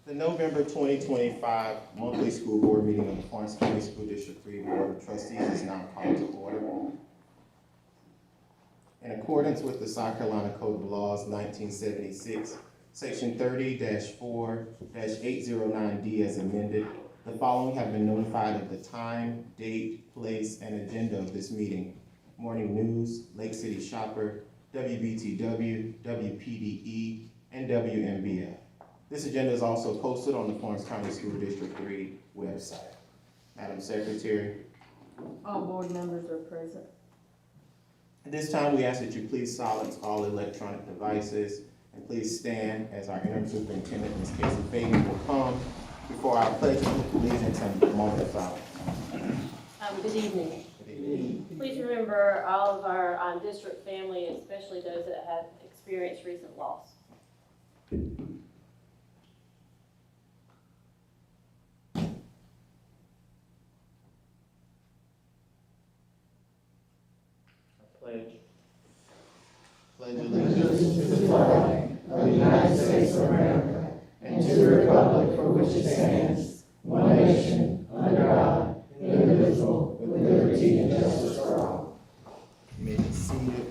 The November 2025 monthly school board meeting of the Florence County School District 3 Board of Trustees is now called to order. In accordance with the South Carolina Code of Laws 1976, Section 30-4-809D as amended, the following have been notified of the time, date, place, and agenda of this meeting. Morning News, Lake City Shopper, WBTW, WPDE, and WMBF. This agenda is also posted on the Florence County School District 3 website. Madam Secretary. All board members are present. At this time, we ask that you please silence all electronic devices and please stand as our interim superintendent, Ms. Casey Fagan, will come before our pledge of allegiance and moment of silence. Good evening. Good evening. Please remember all of our district family, especially those that have experienced recent loss. Pledge. Pledge allegiance to the flag of the United States of America and to the republic for which it stands, one nation, under God, indivisible, with liberty and justice for all. You may be seated.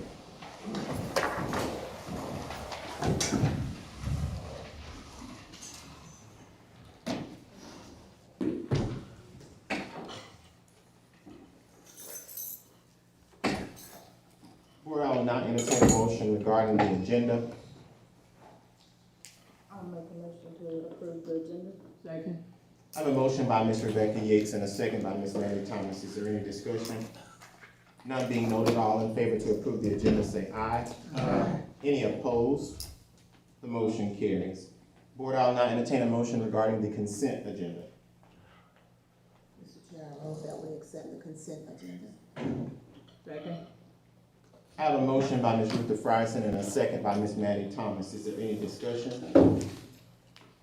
Board, I will now entertain a motion regarding the agenda. I'll make a motion to approve the agenda. Second. I have a motion by Ms. Rebecca Yates and a second by Ms. Mary Thomas. Is there any discussion? None being noted, all in favor to approve the agenda say aye. Aye. Any opposed? The motion carries. Board, I will now entertain a motion regarding the consent agenda. Mr. Chair, I move that we accept the consent agenda. Second. I have a motion by Ms. Rutha Frierson and a second by Ms. Maddie Thomas. Is there any discussion?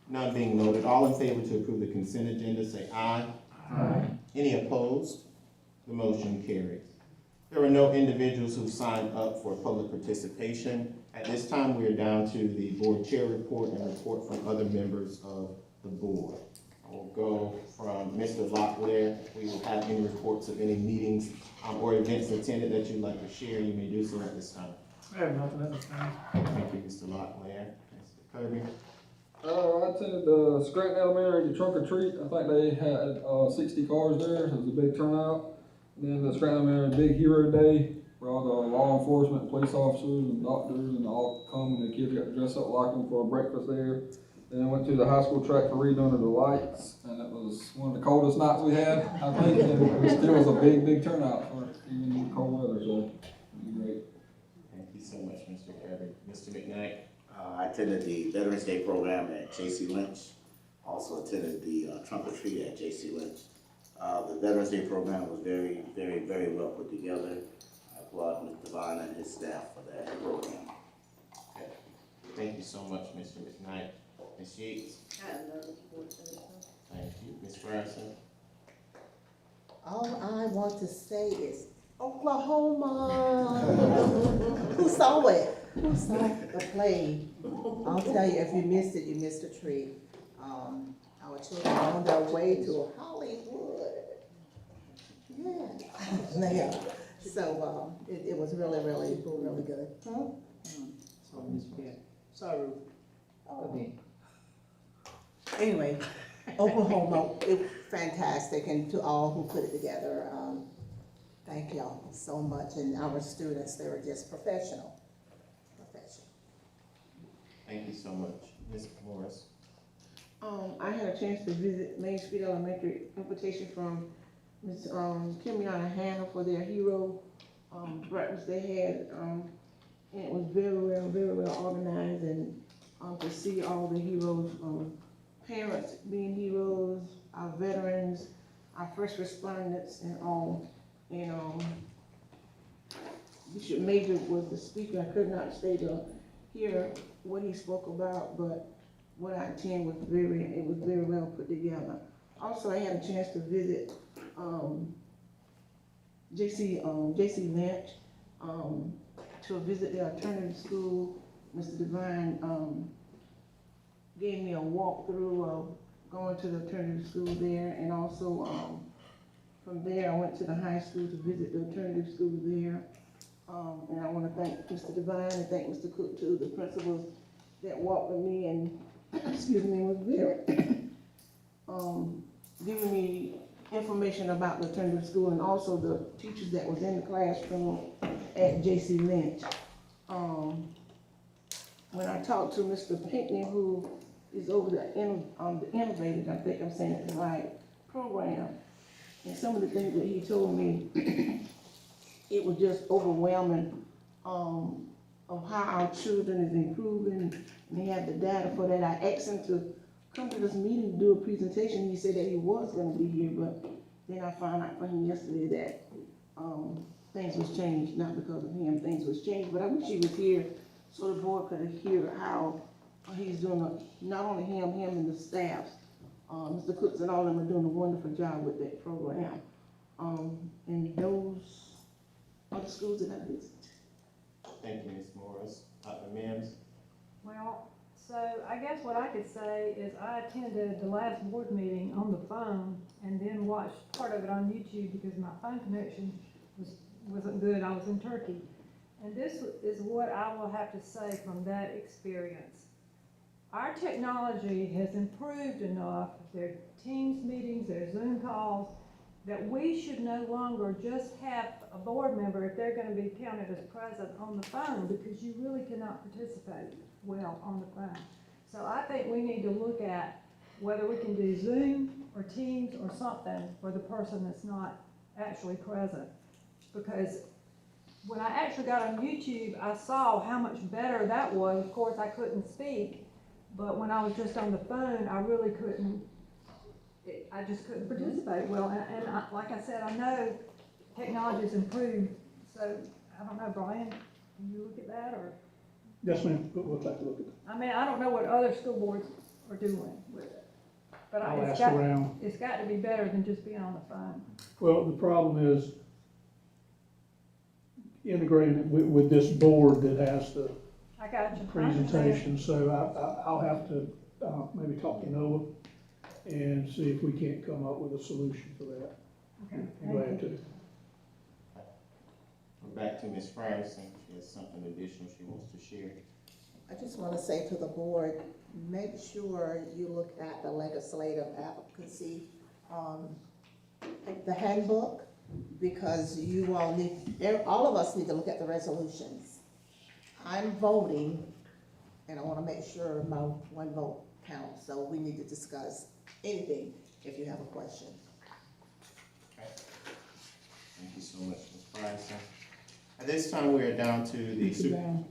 None being noted, all in favor to approve the consent agenda say aye. Aye. Any opposed? The motion carries. There were no individuals who signed up for public participation. At this time, we are down to the board chair report and report from other members of the board. I will go from Mr. Locklear. We will have any reports of any meetings or events attended that you'd like to share. You may do so at this time. I have nothing at this time. Thank you, Mr. Locklear. Mr. Kirby. I attended Scranton Elementary to trunk or treat. I think they had 60 cars there. It was a big turnout. And then the Scranton Elementary Big Hero Day, where all the law enforcement, police officers, and doctors and all come, and the kids got to dress up like them for a breakfast there. Then I went to the high school track for reading under the lights, and it was one of the coldest nights we had, I think. And it still was a big, big turnout for even in cold weather, so it was great. Thank you so much, Mr. Kirby. Mr. McKnight. I attended the Veterans Day program at J.C. Lynch. Also attended the trunk or treat at J.C. Lynch. The Veterans Day program was very, very, very well put together. I applaud Mr. Devine and his staff for that program. Okay. Thank you so much, Mr. McKnight. Ms. Yates. I have no report for this one. Thank you. Ms. Frierson. All I want to say is Oklahoma. Who saw it? Who saw the play? I'll tell you, if you missed it, you missed a treat. Our children are on their way to Hollywood. Yeah. Yeah. So it was really, really, really good. Huh? Sorry, Mr. Chair. Sorry. Okay. Anyway, Oklahoma, it was fantastic, and to all who put it together, thank y'all so much. And our students, they were just professional. Thank you so much. Ms. Morris. I had a chance to visit Main Street Elementary, invitation from Ms. Kimiana Hannah for their hero breakfast they had. And it was very well organized, and to see all the heroes, parents being heroes, our veterans, our first responders, and all. And Bishop Major was the speaker. I could not stay to hear what he spoke about, but what I attended was it was very well put together. Also, I had a chance to visit J.C. Lynch to visit the alternative school. Mr. Devine gave me a walkthrough of going to the alternative school there, and also, from there, I went to the high school to visit the alternative school there. And I wanna thank Mr. Devine and thank Mr. Cook too, the principals that walked with me and, excuse me, was very, giving me information about the alternative school and also the teachers that was in the classroom at J.C. Lynch. When I talked to Mr. Pinckney, who is over the Innovative, I think I'm saying it right, program, and some of the things that he told me, it was just overwhelming, of how our children is improving, and he had the data for that. I asked him to come to this meeting to do a presentation. He said that he was gonna be here, but then I found out from him yesterday that, things was changed, not because of him, things was changed, but I wish he was here so the board could hear how he's doing, not only him and the staff, Mr. Cooks and all of them are doing a wonderful job with that program. And those are the schools that I visit. Thank you, Ms. Morris. Dr. Mims? Well, so I guess what I could say is I attended the last board meeting on the phone and then watched part of it on YouTube because my phone connection wasn't good. I was in Turkey. And this is what I will have to say from that experience. Our technology has improved enough, there are Teams meetings, there are Zoom calls, that we should no longer just have a board member, if they're gonna be counted as present, on the phone, because you really cannot participate well on the phone. So I think we need to look at whether we can do Zoom or Teams or something for the person that's not actually present. Because when I actually got on YouTube, I saw how much better that was. Of course, I couldn't speak, but when I was just on the phone, I really couldn't, I just couldn't participate well. And like I said, I know technology's improved, so I don't know, Brian, can you look at that, or? Yes, ma'am, we'll take a look at it. I mean, I don't know what other school boards are doing with it, but I'll it's ask around. it's got to be better than just being on the phone. Well, the problem is integrating it with this board that has the I got you. presentation, so I'll have to, maybe talk to Noah and see if we can't come up with a solution for that. Okay. I'm glad to. We're back to Ms. Frierson. She has something additional she wants to share. I just want to say to the board, make sure you look at the legislative advocacy, the handbook, because you all need, all of us need to look at the resolutions. I'm voting, and I want to make sure my one vote counts, so we need to discuss anything if you have a question. Okay. Thank you so much, Ms. Frierson. At this time, we are down to the Mr. Brown,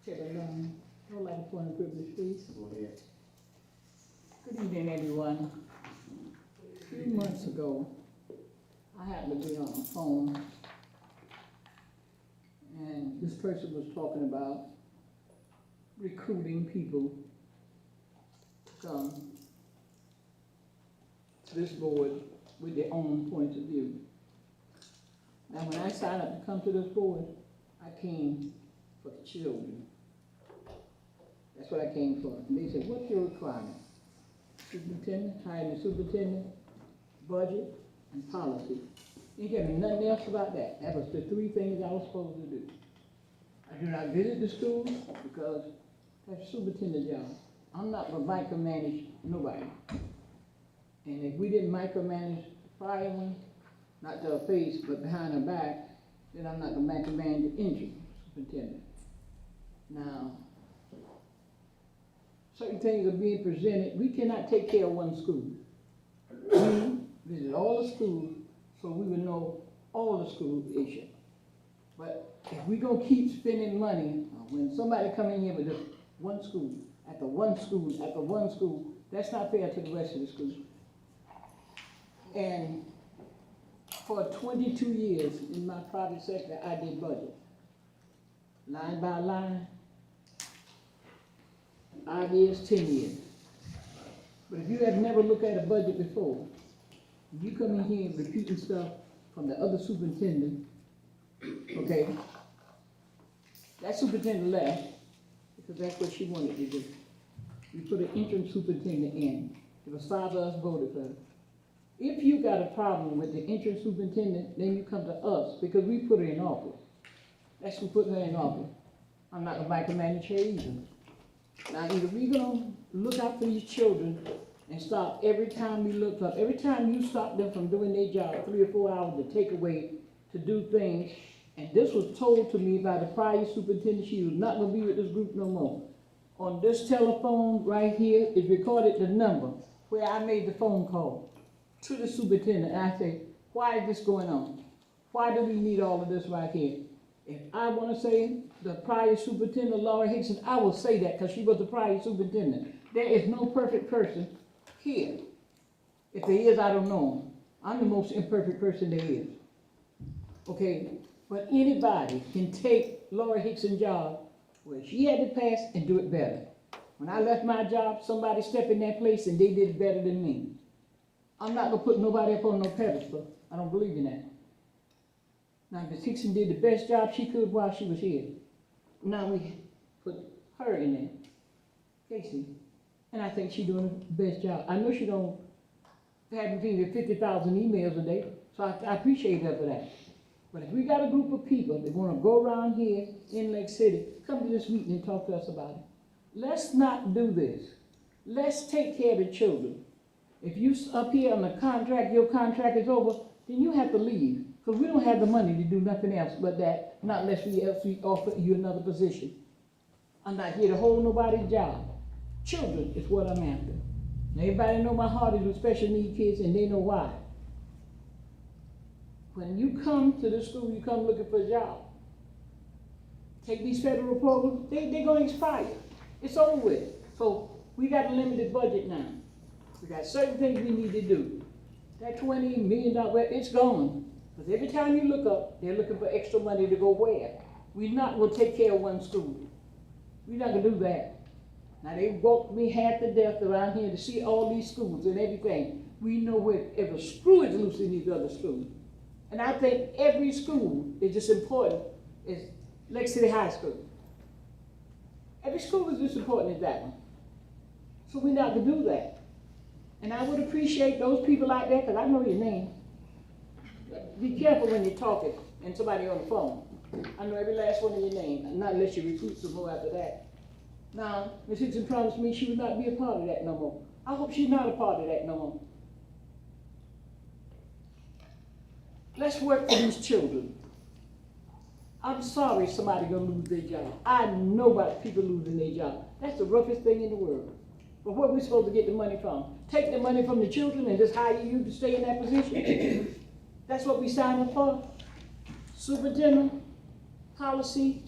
Chairman Brown, I would like a point of privilege, please. Go ahead. Good evening, everyone. A few months ago, I happened to be on the phone, and this person was talking about recruiting people to come to this board with their own points of view. Now, when I signed up to come to this board, I came for the children. That's what I came for. And they said, what's your requirement? Superintendent, hiring the superintendent, budget, and policy. You tell me nothing else about that. That was the three things I was supposed to do. I do not visit the schools because that's a superintendent job. I'm not going to micromanage nobody. And if we didn't micromanage the prior one, not to her face, but behind her back, then I'm not going to micromanage the interim superintendent. Now, certain things are being presented. We cannot take care of one school. We visit all the schools so we will know all the school issues. But if we gonna keep spending money, when somebody come in here with just one school, after one school, after one school, that's not fair to the rest of the schools. And for 22 years in my private sector, I did budget. Line by line, 5 years, 10 years. But if you have never looked at a budget before, you come in here repeating stuff from the other superintendent, okay? That superintendent left because that's what she wanted to do. we put an interim superintendent in. There was 5 of us voted for her. If you got a problem with the interim superintendent, then you come to us, because we put her in office. That's who put her in office. I'm not gonna micromanage her either. Now, either we gonna look out for these children and stop every time we look up, every time you stop them from doing their job, 3 or 4 hours to take away, to do things. And this was told to me by the prior superintendent, she was not gonna be with this group no more. On this telephone right here is recorded the number where I made the phone call to the superintendent, and I said, why is this going on? Why do we need all of this right here? If I wanna say the prior superintendent, Laura Hickson, I will say that, because she was the prior superintendent. There is no perfect person here. If there is, I don't know him. I'm the most imperfect person there is. Okay, but anybody can take Laura Hickson's job where she had to pass and do it better. When I left my job, somebody stepped in that place and they did it better than me. I'm not gonna put nobody up on no pedestal. I don't believe in that. Now, Ms. Hickson did the best job she could while she was here. Now we put her in there, Casey, and I think she's doing the best job. I know she don't have 50,000 emails a day, so I appreciate her for that. But if we got a group of people that wanna go around here in Lake City, come to this meeting and talk to us about it. Let's not do this. Let's take care of the children. If you up here on a contract, your contract is over, then you have to leave. Because we don't have the money to do nothing else but that, not unless we offer you another position. I'm not here to hold nobody's job. Children is what I'm after. Now, everybody know my heart is with special need kids, and they know why. When you come to the school, you come looking for a job. Take these federal programs, they're gonna expire. It's over with. So we got a limited budget now. We got certain things we need to do. That $20 million, it's gone. Because every time you look up, they're looking for extra money to go where? We're not gonna take care of one school. We're not gonna do that. Now, they walked me half to death around here to see all these schools and everything. We know wherever screw is loose in these other schools. And I think every school is just important as Lake City High School. Every school is just important as that one. So we're not gonna do that. And I would appreciate those people out there, because I know your name. Be careful when you're talking and somebody on the phone. I know every last one of your name, not unless you recruit some more after that. Now, Ms. Hickson promised me she would not be a part of that no more. I hope she's not a part of that no more. Let's work for these children. I'm sorry somebody gonna lose their job. I know about people losing their job. That's the roughest thing in the world. But where are we supposed to get the money from? Take the money from the children and just hire you to stay in that position? That's what we signed up for? Superintendent, policy,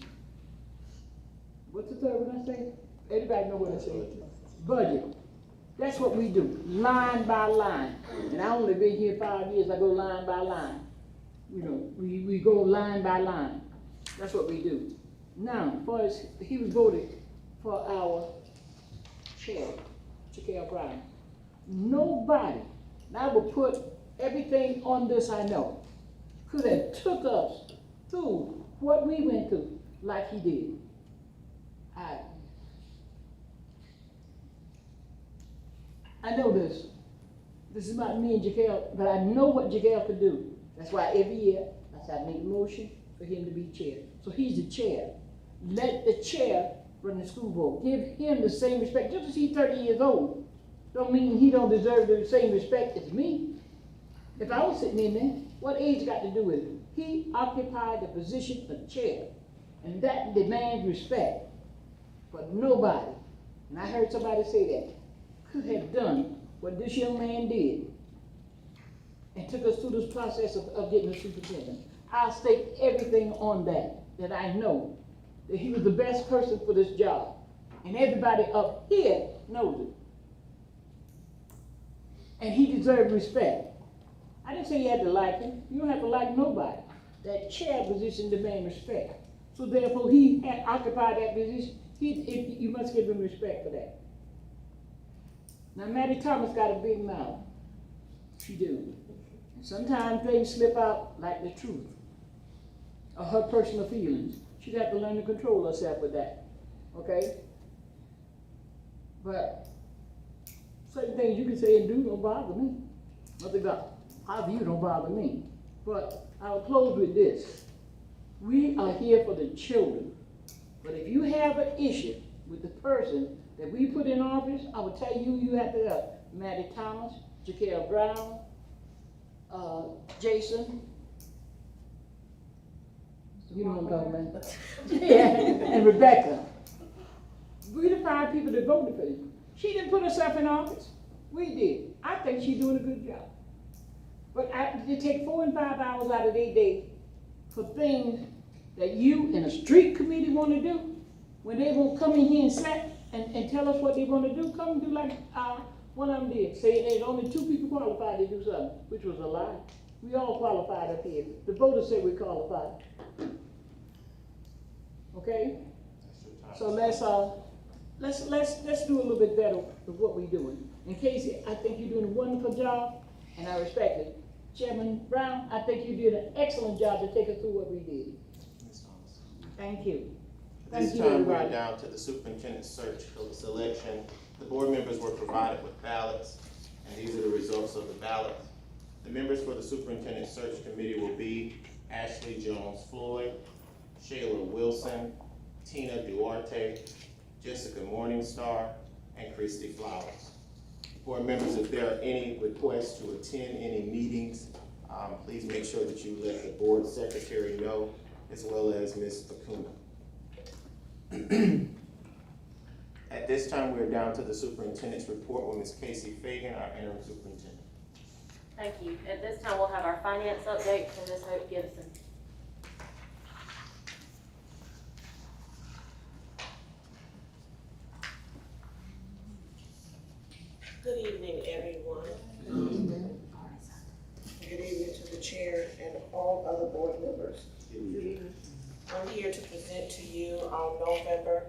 what's the third one I say? Everybody know what I say. Budget. That's what we do, line by line. And I only been here 5 years, I go line by line. You know, we go line by line. That's what we do. Now, as he was voted for our chair, Chakelle Bryan. Nobody, and I will put everything on this I know, could have took us through what we went through like he did. I know this. This is not me and Chakelle, but I know what Chakelle could do. That's why every year I say I make a motion for him to be chair. So he's the chair. Let the chair run the school board. Give him the same respect. Just because he's 30 years old, don't mean he don't deserve the same respect as me. If I was sitting in there, what age got to do with it? He occupied the position of chair, and that demands respect. But nobody, and I heard somebody say that, could have done what this young man did and took us through this process of getting a superintendent. I'll stake everything on that I know that he was the best person for this job. And everybody up here knows it. And he deserved respect. I didn't say you had to like him. You don't have to like nobody. That chair position demands respect. So therefore, he had occupied that position. You must give him respect for that. Now, Maddie Thomas got a big mouth. She do. And sometimes things slip out like the truth or her personal feelings. She'd have to learn to control herself with that. Okay? But certain things you can say and do don't bother me. Nothing about how you don't bother me. But I'll close with this. We are here for the children. But if you have an issue with the person that we put in office, I will tell you, you have to have Maddie Thomas, Jaquel Brown, Jason. You know what I'm talking about. Yeah, and Rebecca. We the 5 people that voted for you. She didn't put herself in office. We did. I think she's doing a good job. But they take 4 and 5 hours out of their day for things that you and a street committee want to do, when they won't come in here and sit and tell us what they want to do, come and do like one of them did. Say there's only 2 people qualified to do something, which was a lie. We all qualified up here. The voters said we qualified. Okay? So let's do a little bit better with what we're doing. And Casey, I think you're doing a wonderful job, and I respect it. Chairman Brown, I think you did an excellent job to take us through what we did. Thank you. At this time, we're down to the superintendent search for the selection. The board members were provided with ballots, and these are the results of the ballots. The members for the superintendent search committee will be Ashley Jones Floyd, Shayla Wilson, Tina Duarte, Jessica Morningstar, and Christy Flowers. Board members, if there are any requests to attend any meetings, please make sure that you let the board secretary know, as well as Ms. Acuna. At this time, we're down to the superintendent's report with Ms. Casey Fagan, our interim superintendent. Thank you. At this time, we'll have our finance update from Ms. Hope Gibson. Good evening, everyone. Good evening to the chair and all other board members. I'm here to present to you our November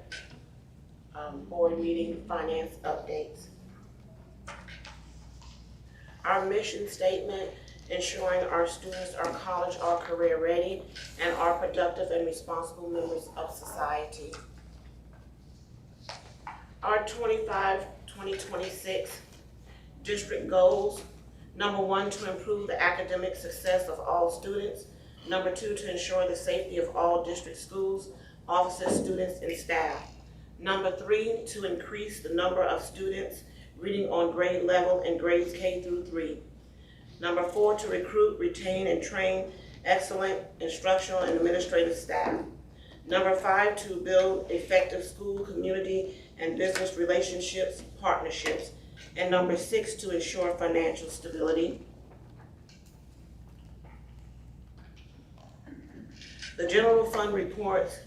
board meeting finance updates. Our mission statement, ensuring our students are college or career ready and are productive and responsible members of society. Our 2025-2026 district goals: number 1, to improve the academic success of all students. Number 2, to ensure the safety of all district schools, officers, students, and staff. Number 3, to increase the number of students reading on grade level in grades K through 3. Number 4, to recruit, retain, and train excellent instructional and administrative staff. Number 5, to build effective school, community, and business relationships, partnerships. And number 6, to ensure financial stability. The general fund reports,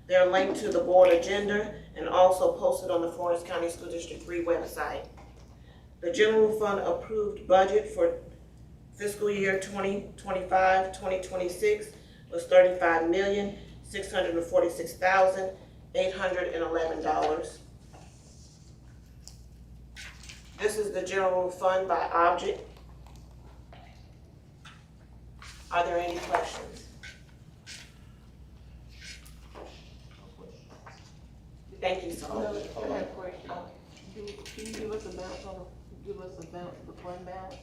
they're linked to the board agenda and also posted on the Florence County School District 3 website. The general fund approved budget for fiscal year 2025-2026 was $35,646,811. This is the general fund by object. Are there any questions? Thank you so much. I have a question. Can you give us a balance the fund balance?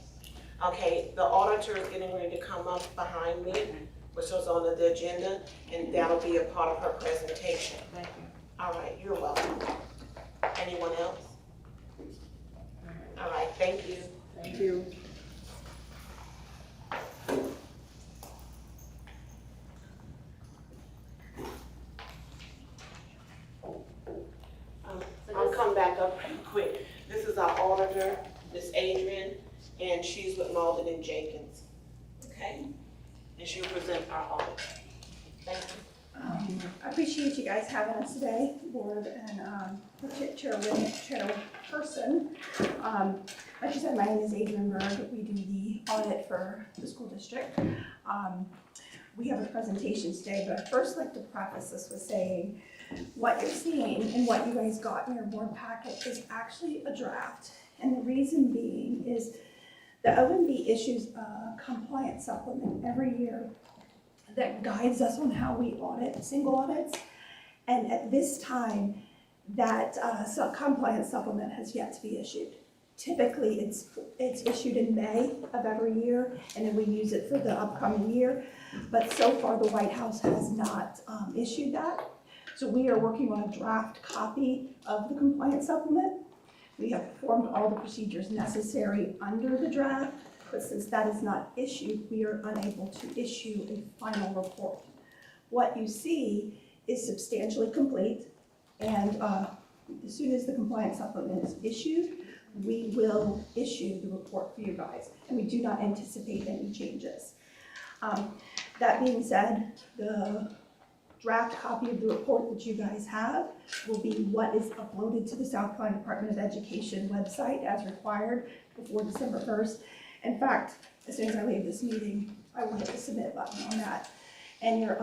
Okay, the auditor is getting ready to come up behind me, which was on the agenda, and that'll be a part of her presentation. Thank you. All right, you're welcome. Anyone else? All right, thank you. Thank you. I'll come back up pretty quick. This is our auditor, Miss Adrian, and she's with Malden and Jenkins. Okay? And she'll present our audit. Thank you. I appreciate you guys having us today, board and chairperson. Like you said, my name is Adrian Berg. We do the audit for the school district. We have a presentation today, but I'd first like to preface this with saying what you're seeing and what you guys got in your board packet is actually a draft. And the reason being is the OMB issues a compliance supplement every year that guides us on how we audit single audits. And at this time, that compliance supplement has yet to be issued. Typically, it's issued in May of every year, and then we use it for the upcoming year. But so far, the White House has not issued that. So we are working on a draft copy of the compliance supplement. We have performed all the procedures necessary under the draft, but since that is not issued, we are unable to issue a final report. What you see is substantially complete, and as soon as the compliance supplement is issued, we will issue the report for you guys, and we do not anticipate any changes. That being said, the draft copy of the report that you guys have will be what is uploaded to the South Carolina Department of Education website as required before December 1st. In fact, as soon as I leave this meeting, I will hit the submit button on that. And your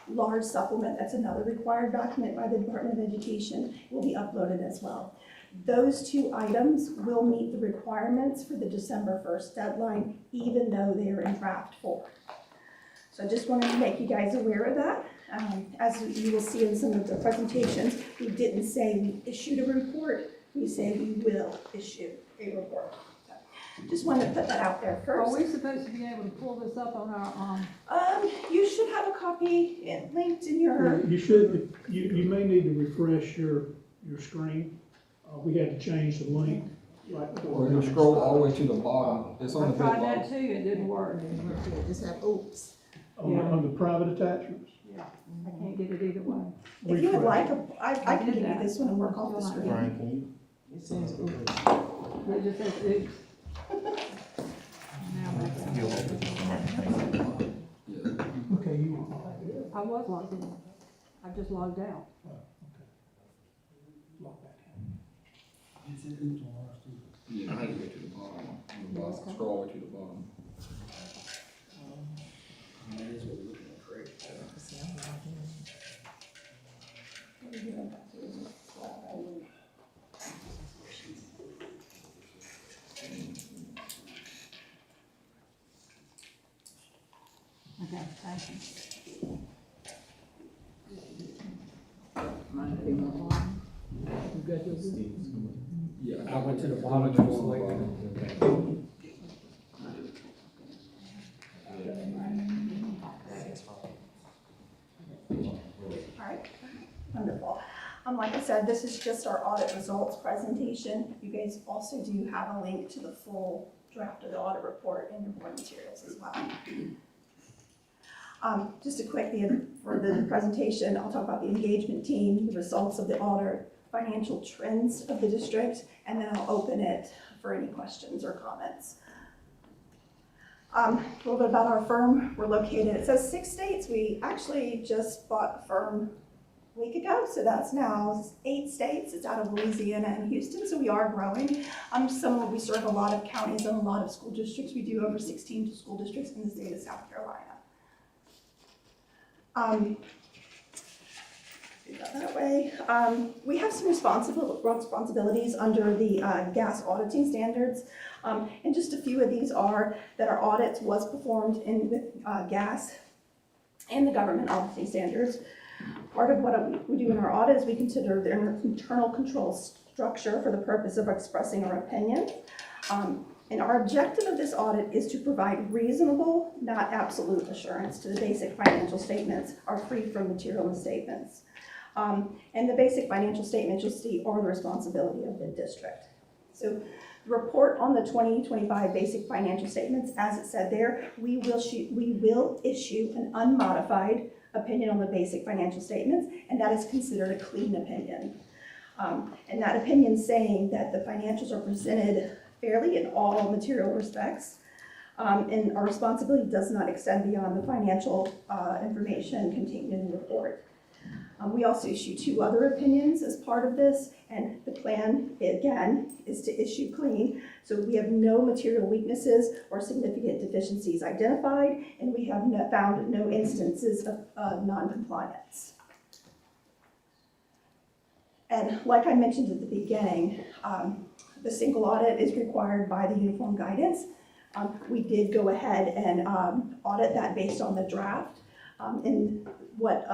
large supplement, that's another required document by the Department of Education, will be uploaded as well. Those two items will meet the requirements for the December 1st deadline, even though they are in draft form. So I just wanted to make you guys aware of that. As you will see in some of the presentations, we didn't say we issued a report, we say we will issue a report. So just wanted to put that out there Are first. we supposed to be able to pull this up on our, You should have a copy linked in your, You should, you may need to refresh your screen. We had to change the link. Or you scroll all the way to the bottom, it's on I the very tried that bottom. too, it didn't work. Just have, oops. On the private attachments. Yeah, I can't get it either way. if you would Refresh. like, I can give you this one and work off the screen. Brian, can you? It says oops. It just says oops. Now back out. You'll open it. Yeah. Okay, you. I was logged in. I just logged out. Log back Yeah, I had to go to the bottom, scroll all the way to the bottom. Okay, thank you. Mine came up on. You got yours? Yeah. I went to the bottom, just waiting. All right, wonderful. Like I said, this is just our audit results presentation. You guys also do have a link to the full draft of the audit report in your board materials as well. Just a quick, for the presentation, I'll talk about the engagement team, the results of the audit, financial trends of the district, and then I'll open it for any questions or comments. A little bit about our firm. We're located, it says 6 states. We actually just bought a firm a week ago, so that's now 8 states. It's out of Louisiana and Houston, so we are growing. We serve a lot of counties and a lot of school districts. We do over 16 school districts in the state of South Carolina. Do that way. We have some responsibilities under the gas auditing standards. And just a few of these are that our audits was performed with gas and the government auditing standards. Part of what we do in our audit is we consider the internal control structure for the purpose of expressing our opinion. And our objective of this audit is to provide reasonable, not absolute assurance to the basic financial statements are free from material misstatements. And the basic financial statements you'll see are the responsibility of the district. So the report on the 2025 basic financial statements, as it said there, we will issue an unmodified opinion on the basic financial statements, and that is considered a clean opinion. And that opinion saying that the financials are presented fairly in all material respects, and our responsibility does not extend beyond the financial information contained in the report. We also issue 2 other opinions as part of this, and the plan, again, is to issue clean. So we have no material weaknesses or significant deficiencies identified, and we have found no instances of non-compliance. And like I mentioned at the beginning, the single audit is required by the uniform guidance. We did go ahead and audit that based on the draft. And what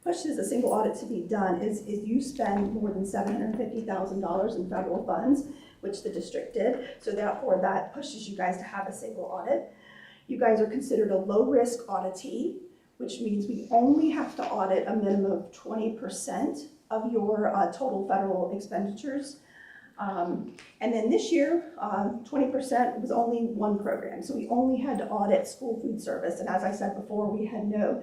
pushes a single audit to be done is you spend more than $750,000 in federal funds, which the district did. So therefore, that pushes you guys to have a single audit. You guys are considered a low-risk auditee, which means we only have to audit a minimum of 20% of your total federal expenditures. And then this year, 20% was only one program. So we only had to audit school food service. And as I said before, we had no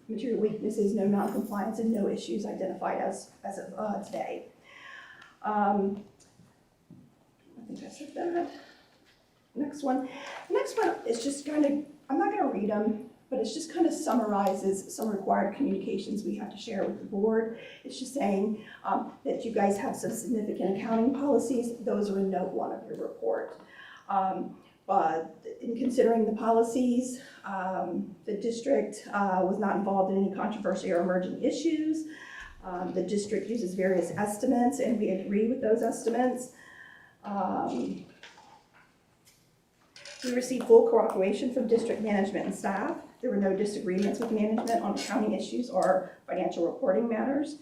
material weaknesses, no non-compliance, and no issues identified as of today. I think I said that. Next one is just kind of, I'm not gonna read them, but it's just kind of summarizes some required communications we have to share with the board. It's just saying that you guys have some significant accounting policies. Those are in note 1 of your report. But in considering the policies, the district was not involved in any controversy or emerging issues. The district uses various estimates, and we agree with those estimates. We received full cooperation from district management and staff. There were no disagreements with management on accounting issues or financial reporting matters.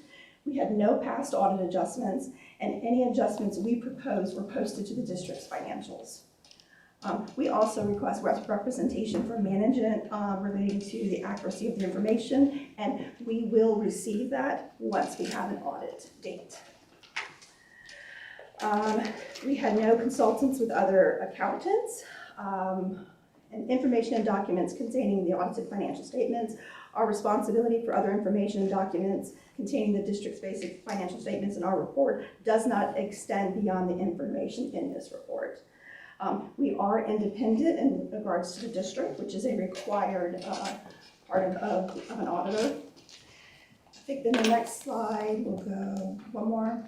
We had no past audit adjustments, and any adjustments we proposed were posted to the district's financials. We also request representation from management relating to the accuracy of the information, and we will receive that once we have an audit date. We had no consultants with other accountants. And information and documents containing the audited financial statements. Our responsibility for other information and documents containing the district's basic financial statements in our report does not extend beyond the information in this report. We are independent in regards to the district, which is a required part of an auditor. I think then the next slide will go, one more.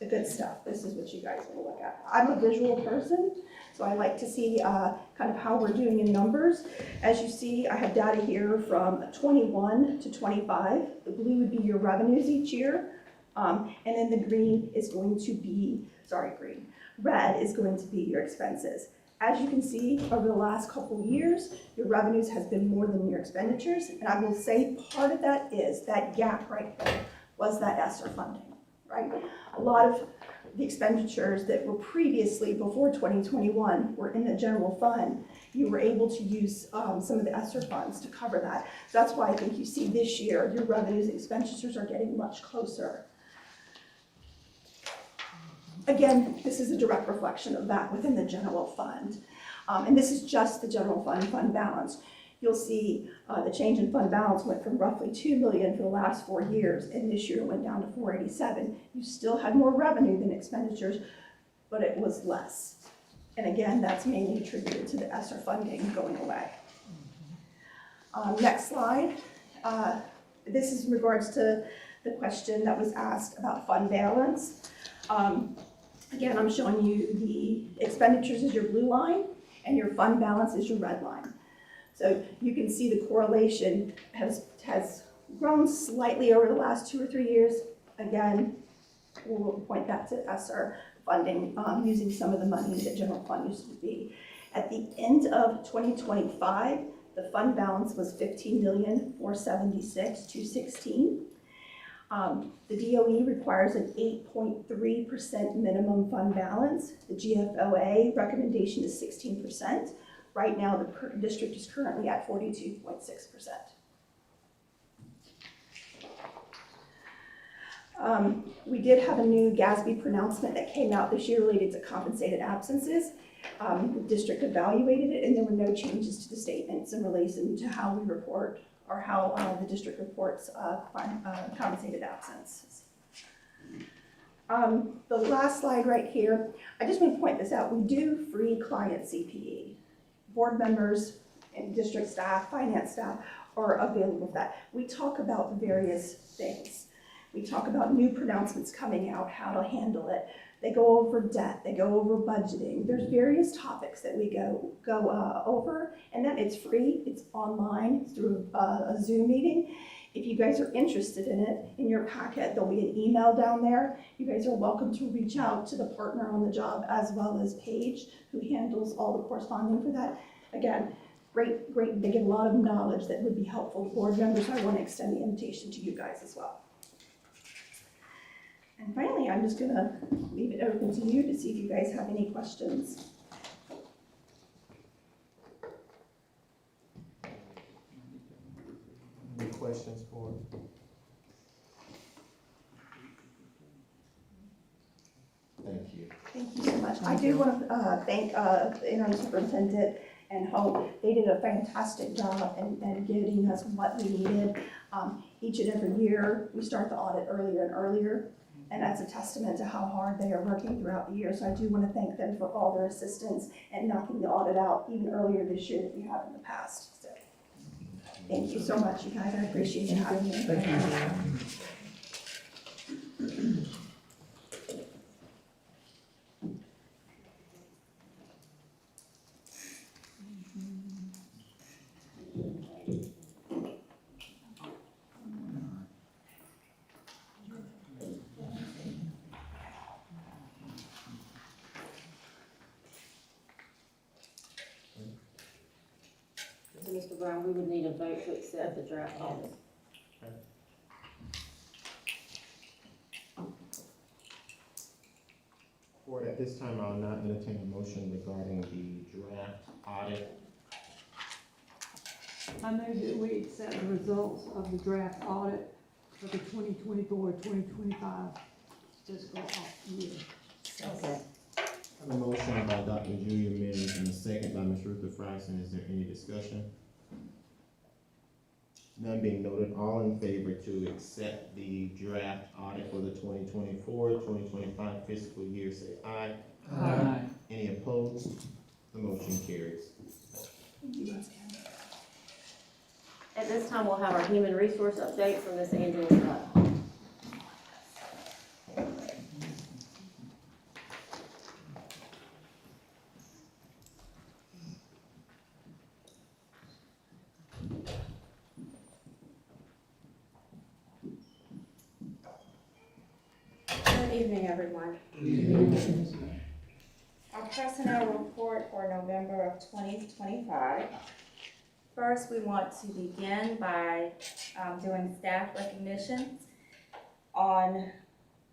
The good stuff. This is what you guys will look at. I'm a visual person, so I like to see kind of how we're doing in numbers. As you see, I have data here from 21 to 25. The blue would be your revenues each year, and then the green is going to be, red is going to be your expenses. As you can see, over the last couple years, your revenues has been more than your expenditures, and I will say part of that is that gap right there was that ESSER funding. Right? A lot of the expenditures that were previously, before 2021, were in the general fund. You were able to use some of the ESSER funds to cover that. So that's why I think you see this year, your revenues and expenditures are getting much closer. Again, this is a direct reflection of that within the general fund. And this is just the general fund balance. You'll see the change in fund balance went from roughly $2 million for the last 4 years, and this year it went down to $487. You still had more revenue than expenditures, but it was less. And again, that's mainly attributed to the ESSER funding going away. Next slide. This is in regards to the question that was asked about fund balance. Again, I'm showing you the expenditures is your blue line, and your fund balance is your red line. So you can see the correlation has grown slightly over the last 2 or 3 years. Again, we'll point that to ESSER funding using some of the money that general fund used to be. At the end of 2025, the fund balance was $15,476,216. The DOE requires an 8.3% minimum fund balance. The GFOA recommendation is 16%. Right now, the district is currently at 42.6%. We did have a new GASB pronouncement that came out this year related to compensated absences. The district evaluated it, and there were no changes to the statements in relation to how we report or how the district reports compensated absences. The last slide right here, I just want to point this out. We do free client CPE. Board members and district staff, finance staff are available for that. We talk about various things. We talk about new pronouncements coming out, how to handle it. They go over debt, they go over budgeting. There's various topics that we go over, and then it's free, it's online, it's through a Zoom meeting. If you guys are interested in it, in your packet, there'll be an email down there. You guys are welcome to reach out to the partner on the job as well as Paige, who handles all the corresponding for that. Again, they get a lot of knowledge that would be helpful to board members. So I want to extend the invitation to you guys as well. And finally, I'm just gonna leave it open to you to see if you guys have any questions. Any questions for? Thank you. Thank you so much. I do want to thank the interim superintendent and Hope. They did a fantastic job in getting us what we needed. Each and every year, we start the audit earlier and earlier, and that's a testament to how hard they are working throughout the year. So I do want to thank them for all their assistance and knocking the audit out even earlier this year than we have in the past. So thank you so much, you guys. I appreciate you having me. Thank you. So, Mr. Brown, we would need a vote to accept the draft audit. Board, at this time, I'll not entertain a motion regarding the draft audit. I move that we accept the results of the draft audit for the 2024-2025 fiscal year. Okay. I have a motion by Dr. Julia Mills and a second by Ms. Ruther Fryson. Is there any discussion? None being noted, all in favor to accept the draft audit for the 2024-2025 fiscal year, say aye. Aye. Any opposed? The motion carries. Thank you once again. At this time, we'll have our human resource update from Ms. Angela Scott. Good evening, everyone. Our personnel report for November of 2025. First, we want to begin by doing staff recognitions. On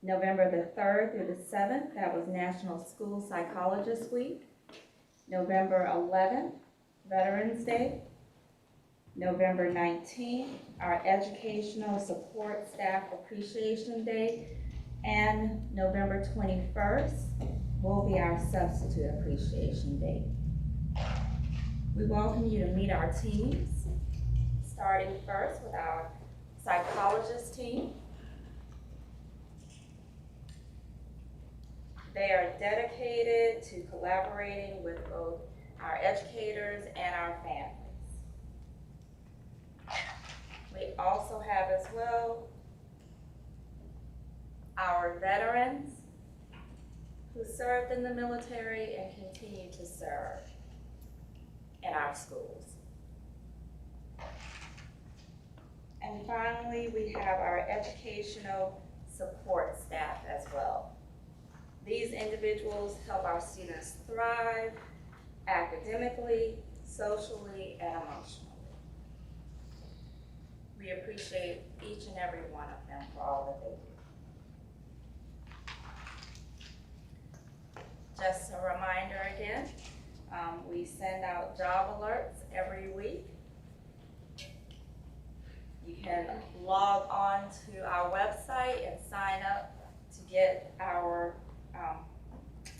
November the 3rd through the 7th, that was National School Psychologist Week. November 11th, Veterans Day. November 19th, our Educational Support Staff Appreciation Day. And November 21st will be our Substitute Appreciation Day. We welcome you to meet our teams, starting first with our psychologist team. They are dedicated to collaborating with both our educators and our families. We also have as well our veterans who served in the military and continue to serve in our schools. And finally, we have our educational support staff as well. These individuals help our students thrive academically, socially, and emotionally. We appreciate each and every one of them for all that they do. Just a reminder again, we send out job alerts every week. You can log on to our website and sign up to get our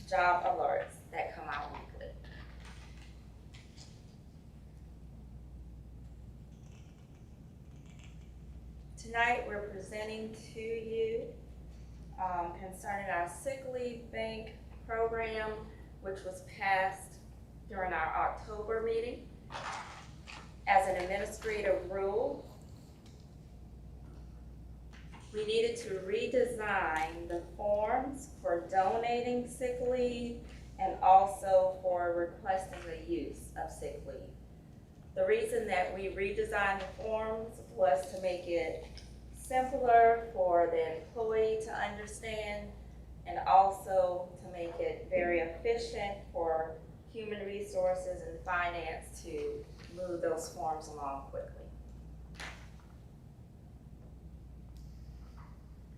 job alerts that come out weekly. Tonight we're presenting to you concerning our sick leave bank program, which was passed during our October meeting. As an administrative rule, we needed to redesign the forms for donating sick leave and also for requesting the use of sick leave. The reason that we redesigned the forms was to make it simpler for the employee to understand and also to make it very efficient for human resources and finance to move those forms along quickly.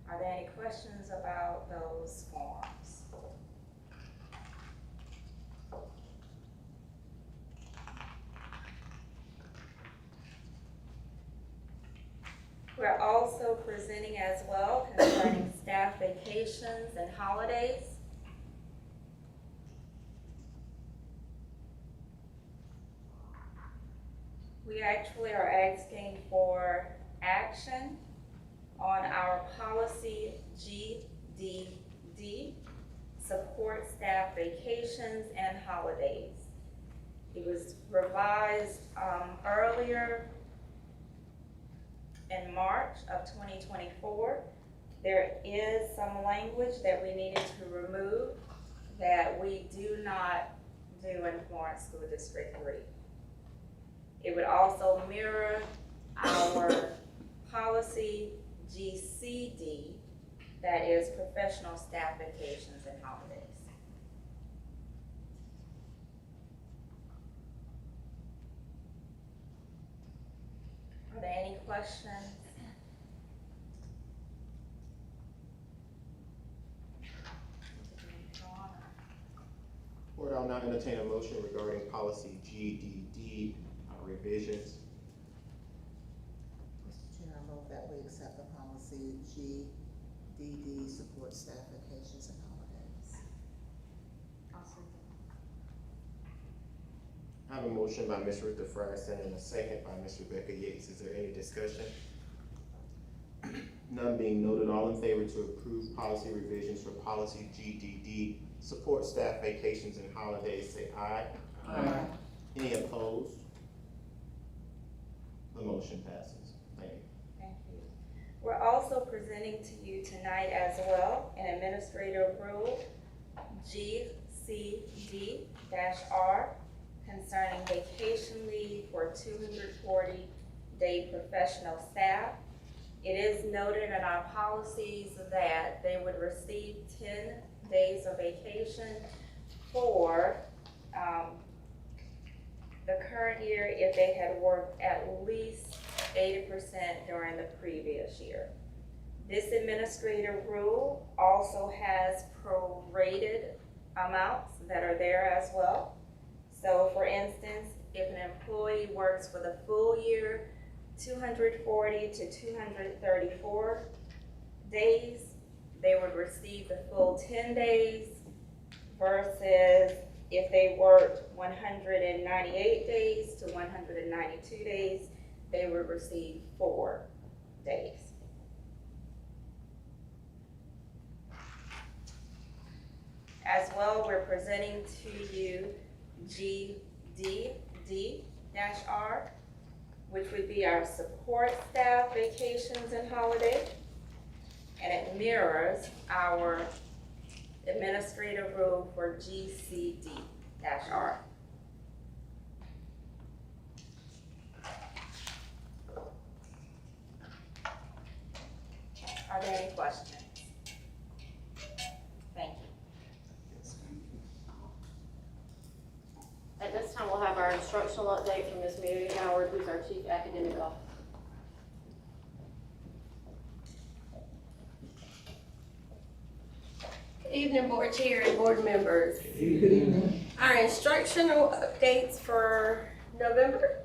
Are there any questions about those forms? We're also presenting as well concerning staff vacations and holidays. We actually are asking for action on our policy GDD, support staff vacations and holidays. It was revised earlier in March of 2024. There is some language that we needed to remove that we do not do in Florence School District 3. It would also mirror our policy GCD, that is professional staff vacations and holidays. Are there any questions? Board, I'll now entertain a motion regarding policy GDD revisions. Mr. Chair, I move that we accept the policy GDD, support staff vacations and holidays. I have a motion by Ms. Rutha Frierson and a second by Ms. Rebecca Yates. Is there any discussion? None being noted, all in favor to approve policy revisions for policy GDD, support staff vacations and holidays, say aye. Aye. Any opposed? The motion passes. Thank you. Thank you. We're also presenting to you tonight as well an administrative rule, GCD-R, concerning vacation leave for 240-day professional staff. It is noted in our policies that they would receive 10 days of vacation for the current year if they had worked at least 80% during the previous year. This administrative rule also has prorated amounts that are there as well. So for instance, if an employee works for the full year, 240 to 234 days, they would receive the full 10 days versus if they worked 198 days to 192 days, they would receive 4 days. As well, we're presenting to you GDD-R, which would be our support staff vacations and holidays, and it mirrors our administrative rule for GCD-R. Are there any questions? Thank you. At this time, we'll have our instructional update from Ms. Mary Howard, who's our Chief Academic Officer. Good evening, board chair and board members. Good evening. Our instructional updates for November.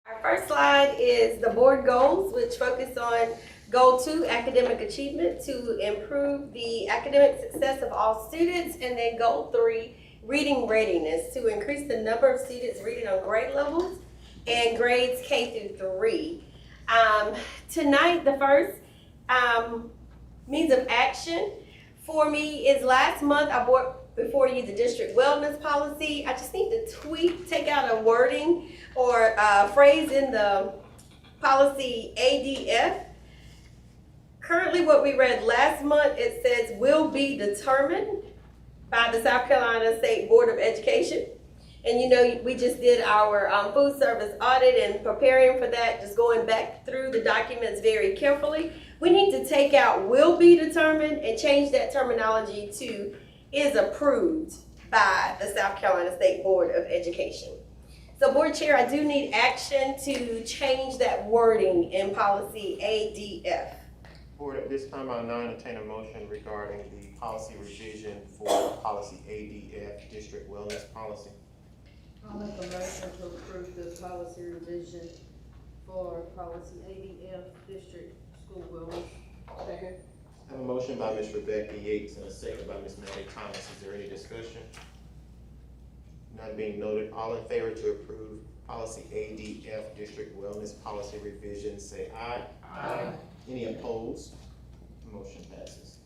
Our first slide is the board goals, which focus on Goal 2, academic achievement, to improve the academic success of all students, and then Goal 3, reading readiness, to increase the number of students reading on grade levels and grades K through 3. Tonight, the first means of action for me is last month I brought before you the district wellness policy. I just need to take out a wording or a phrase in the policy ADF. Currently, what we read last month, it says will be determined by the South Carolina State Board of Education. And you know, we just did our food service audit and preparing for that, just going back through the documents very carefully. We need to take out will be determined and change that terminology to is approved by the South Carolina State Board of Education. So Board Chair, I do need action to change that wording in policy ADF. Board, at this time, I'll now entertain a motion regarding the policy revision for policy ADF, district wellness policy. I'll make a motion to approve the policy revision for policy ADF, district school wellness. Second. I have a motion by Ms. Rebecca Yates and a second by Ms. Maddie Thomas. Is there any discussion? None being noted, all in favor to approve policy ADF, district wellness policy revision, say aye. Aye. Any opposed? Motion passes.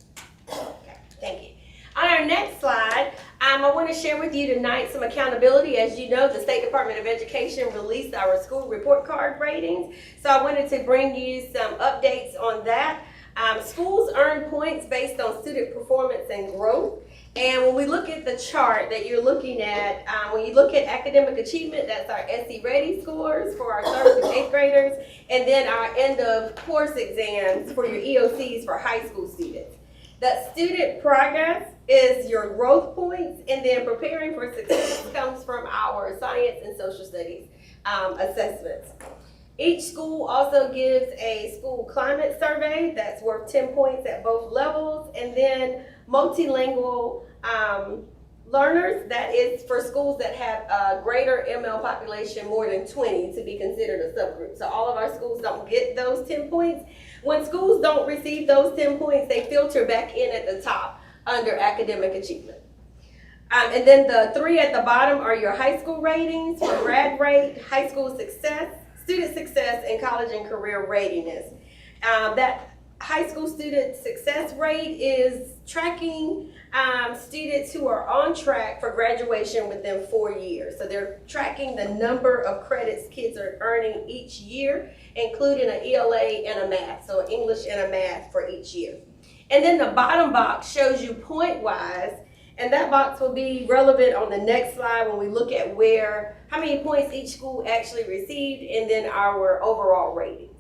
Thank you. On our next slide, I want to share with you tonight some accountability. As you know, the State Department of Education released our school report card ratings. So I wanted to bring you some updates on that. Schools earn points based on student performance and growth. And when we look at the chart that you're looking at, when you look at academic achievement, that's our SE Ready scores for our 3rd through 8th graders, and then our end of course exams for your EOCs for high school students. That student progress is your growth points, and then preparing for success comes from our science and social studies assessments. Each school also gives a school climate survey that's worth 10 points at both levels, and then multilingual learners, that is for schools that have a greater ML population, more than 20, to be considered a subgroup. So all of our schools don't get those 10 points. When schools don't receive those 10 points, they filter back in at the top under academic achievement. And then the 3 at the bottom are your high school ratings for grad rate, high school success, student success, and college and career readiness. That high school student success rate is tracking students who are on track for graduation within 4 years. So they're tracking the number of credits kids are earning each year, including an ELA and a math, so English and a math for each year. And then the bottom box shows you point-wise, and that box will be relevant on the next slide when we look at how many points each school actually received, and then our overall ratings.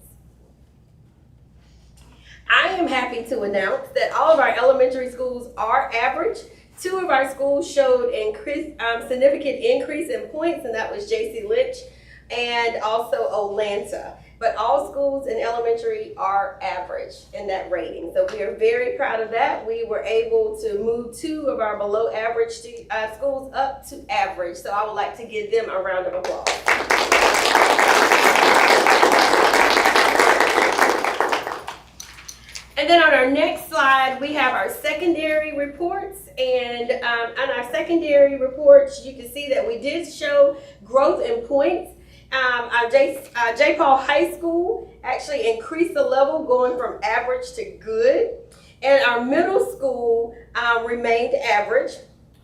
I am happy to announce that all of our elementary schools are average. 2 of our schools showed significant increase in points, and that was J.C. Lynch and also Olanta. But all schools in elementary are average in that rating. So we are very proud of that. We were able to move 2 of our below average schools up to average. So I would like to give them a round of applause. And then on our next slide, we have our secondary reports. And on our secondary reports, you can see that we did show growth in points. Our J. Paul High School actually increased the level, going from average to good. And our middle school remained average.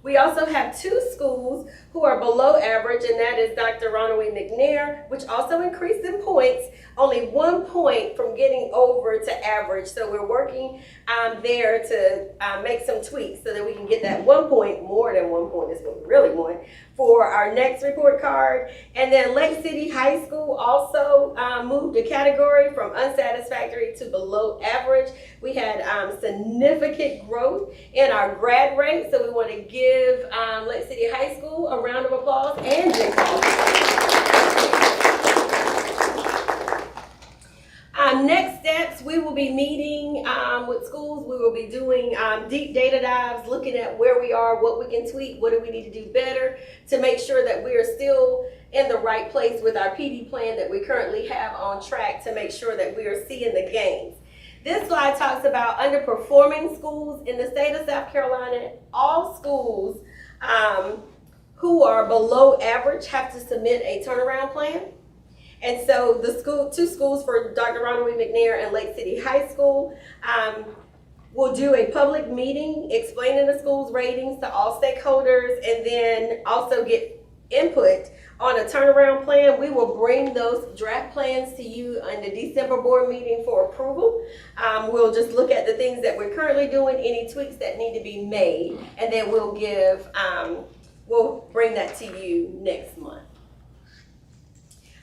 We also have 2 schools who are below average, and that is Dr. Ronald E. McNair, which also increased in points, only 1 point from getting over to average. So we're working there to make some tweaks so that we can get that 1 point, more than 1 point is what we really want, for our next report card. And then Lake City High School also moved a category from unsatisfactory to below average. We had significant growth in our grad rate, so we want to give Lake City High School a round of applause, and J. Paul. Next steps, we will be meeting with schools. We will be doing deep data dives, looking at where we are, what we can tweak, what do we need to do better to make sure that we are still in the right place with our PD plan that we currently have on track, to make sure that we are seeing the gains. This slide talks about underperforming schools in the state of South Carolina. All schools who are below average have to submit a turnaround plan. And so the 2 schools for Dr. Ronald E. McNair and Lake City High School will do a public meeting explaining the school's ratings to all stakeholders, and then also get input on a turnaround plan. We will bring those draft plans to you on the December board meeting for approval. We'll just look at the things that we're currently doing, any tweaks that need to be made, and then we'll give we'll bring that to you next month.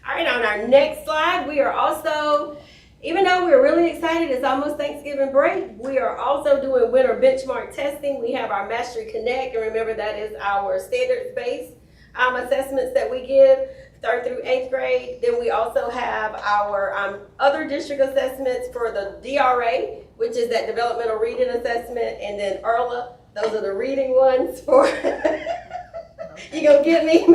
All right, on our next slide, we are also, even though we're really excited, it's almost Thanksgiving break, we are also doing winter benchmark testing. We have our Mastery Connect, and remember that is our standards-based assessments that we give 3rd through 8th grade. Then we also have our other district assessments for the DRA, which is that developmental reading assessment, and then ERLA, those are the reading ones for, you gonna get me?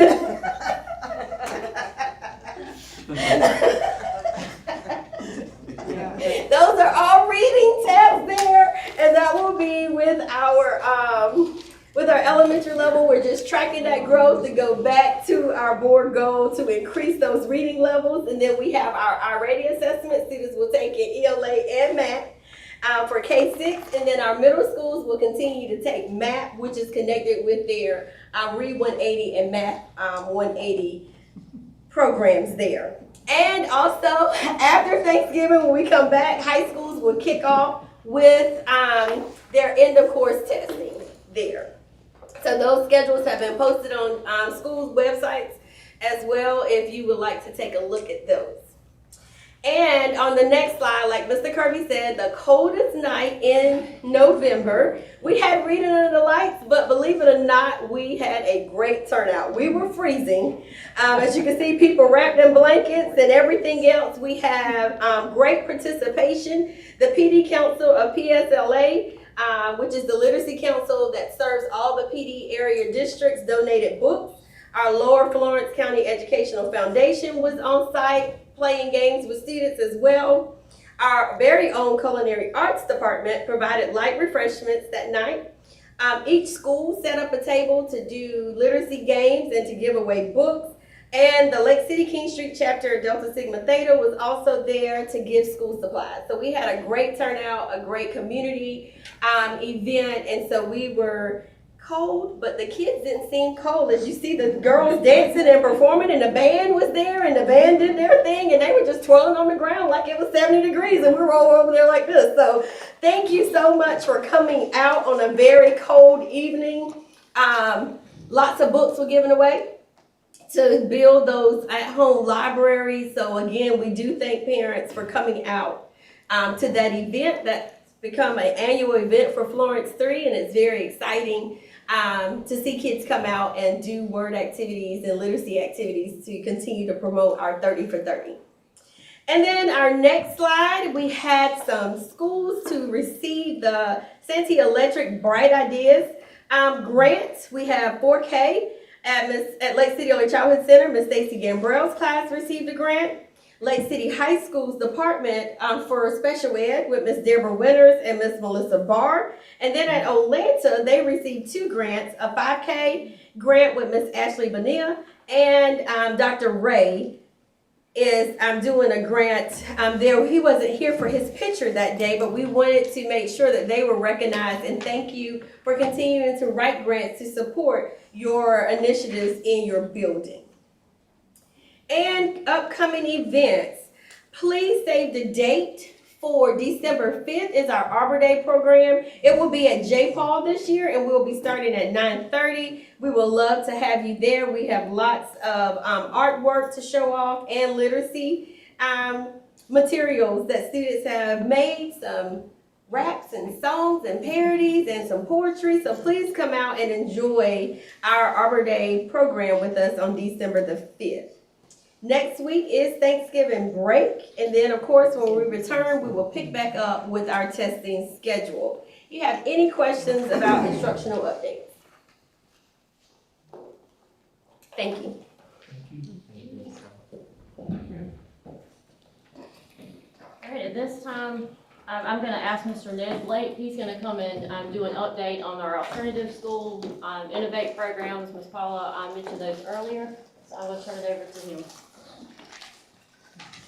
Those are all reading tabs there, and that will be with our elementary level. We're just tracking that growth to go back to our board goal to increase those reading levels. And then we have our rating assessment. Students will take in ELA and math for K-6, and then our middle schools will continue to take math, which is connected with their Read 180 and Math 180 programs there. And also, after Thanksgiving, when we come back, high schools will kick off with their end of course testing there. So those schedules have been posted on schools' websites as well if you would like to take a look at those. And on the next slide, like Mr. Kirby said, the coldest night in November, we had reading under the lights, but believe it or not, we had a great turnout. We were freezing. As you can see, people wrapped in blankets and everything else. We have great participation. The PD Council of PSLA, which is the literacy council that serves all the PD area districts, donated books. Our Lower Florence County Educational Foundation was on site, playing games with students as well. Our very own culinary arts department provided light refreshments that night. Each school set up a table to do literacy games and to give away books. And the Lake City King Street chapter of Delta Sigma Theta was also there to give school supplies. So we had a great turnout, a great community event, and so we were cold, but the kids didn't seem cold. As you see the girls dancing and performing, and the band was there, and the band did their thing, and they were just twirling on the ground like it was 70 degrees, and we were all over there like this. So thank you so much for coming out on a very cold evening. Lots of books were given away to build those at-home libraries. So again, we do thank parents for coming out to that event. That's become an annual event for Florence 3, and it's very exciting to see kids come out and do word activities and literacy activities to continue to promote our 30 for 30. And then our next slide, we had some schools to receive the Santee Electric Bright Ideas grant. We have 4K at Lake City Early Childhood Center. Miss Stacy Gambrell's class received a grant. Lake City High School's department for special ed with Miss Deborah Winters and Miss Melissa Barr. And then at Olanta, they received 2 grants, a 5K grant with Miss Ashley Bonilla, and Dr. Ray is doing a grant there. He wasn't here for his picture that day, but we wanted to make sure that they were recognized, and thank you for continuing to write grants to support your initiatives in your building. And upcoming events, please save the date for December 5th is our Arbor Day program. It will be at J. Paul this year, and we'll be starting at 9:30. We will love to have you there. We have lots of artwork to show off and literacy materials that students have made, some raps and songs and parodies and some poetry. So please come out and enjoy our Arbor Day program with us on December the 5th. Next week is Thanksgiving break, and then of course when we return, we will pick back up with our testing schedule. If you have any questions about instructional updates? Thank you. All right, at this time, I'm going to ask Mr. Ned Blake. He's going to come and do an update on our alternative school Innovate programs. Ms. Paula mentioned those earlier, so I will turn it over to him.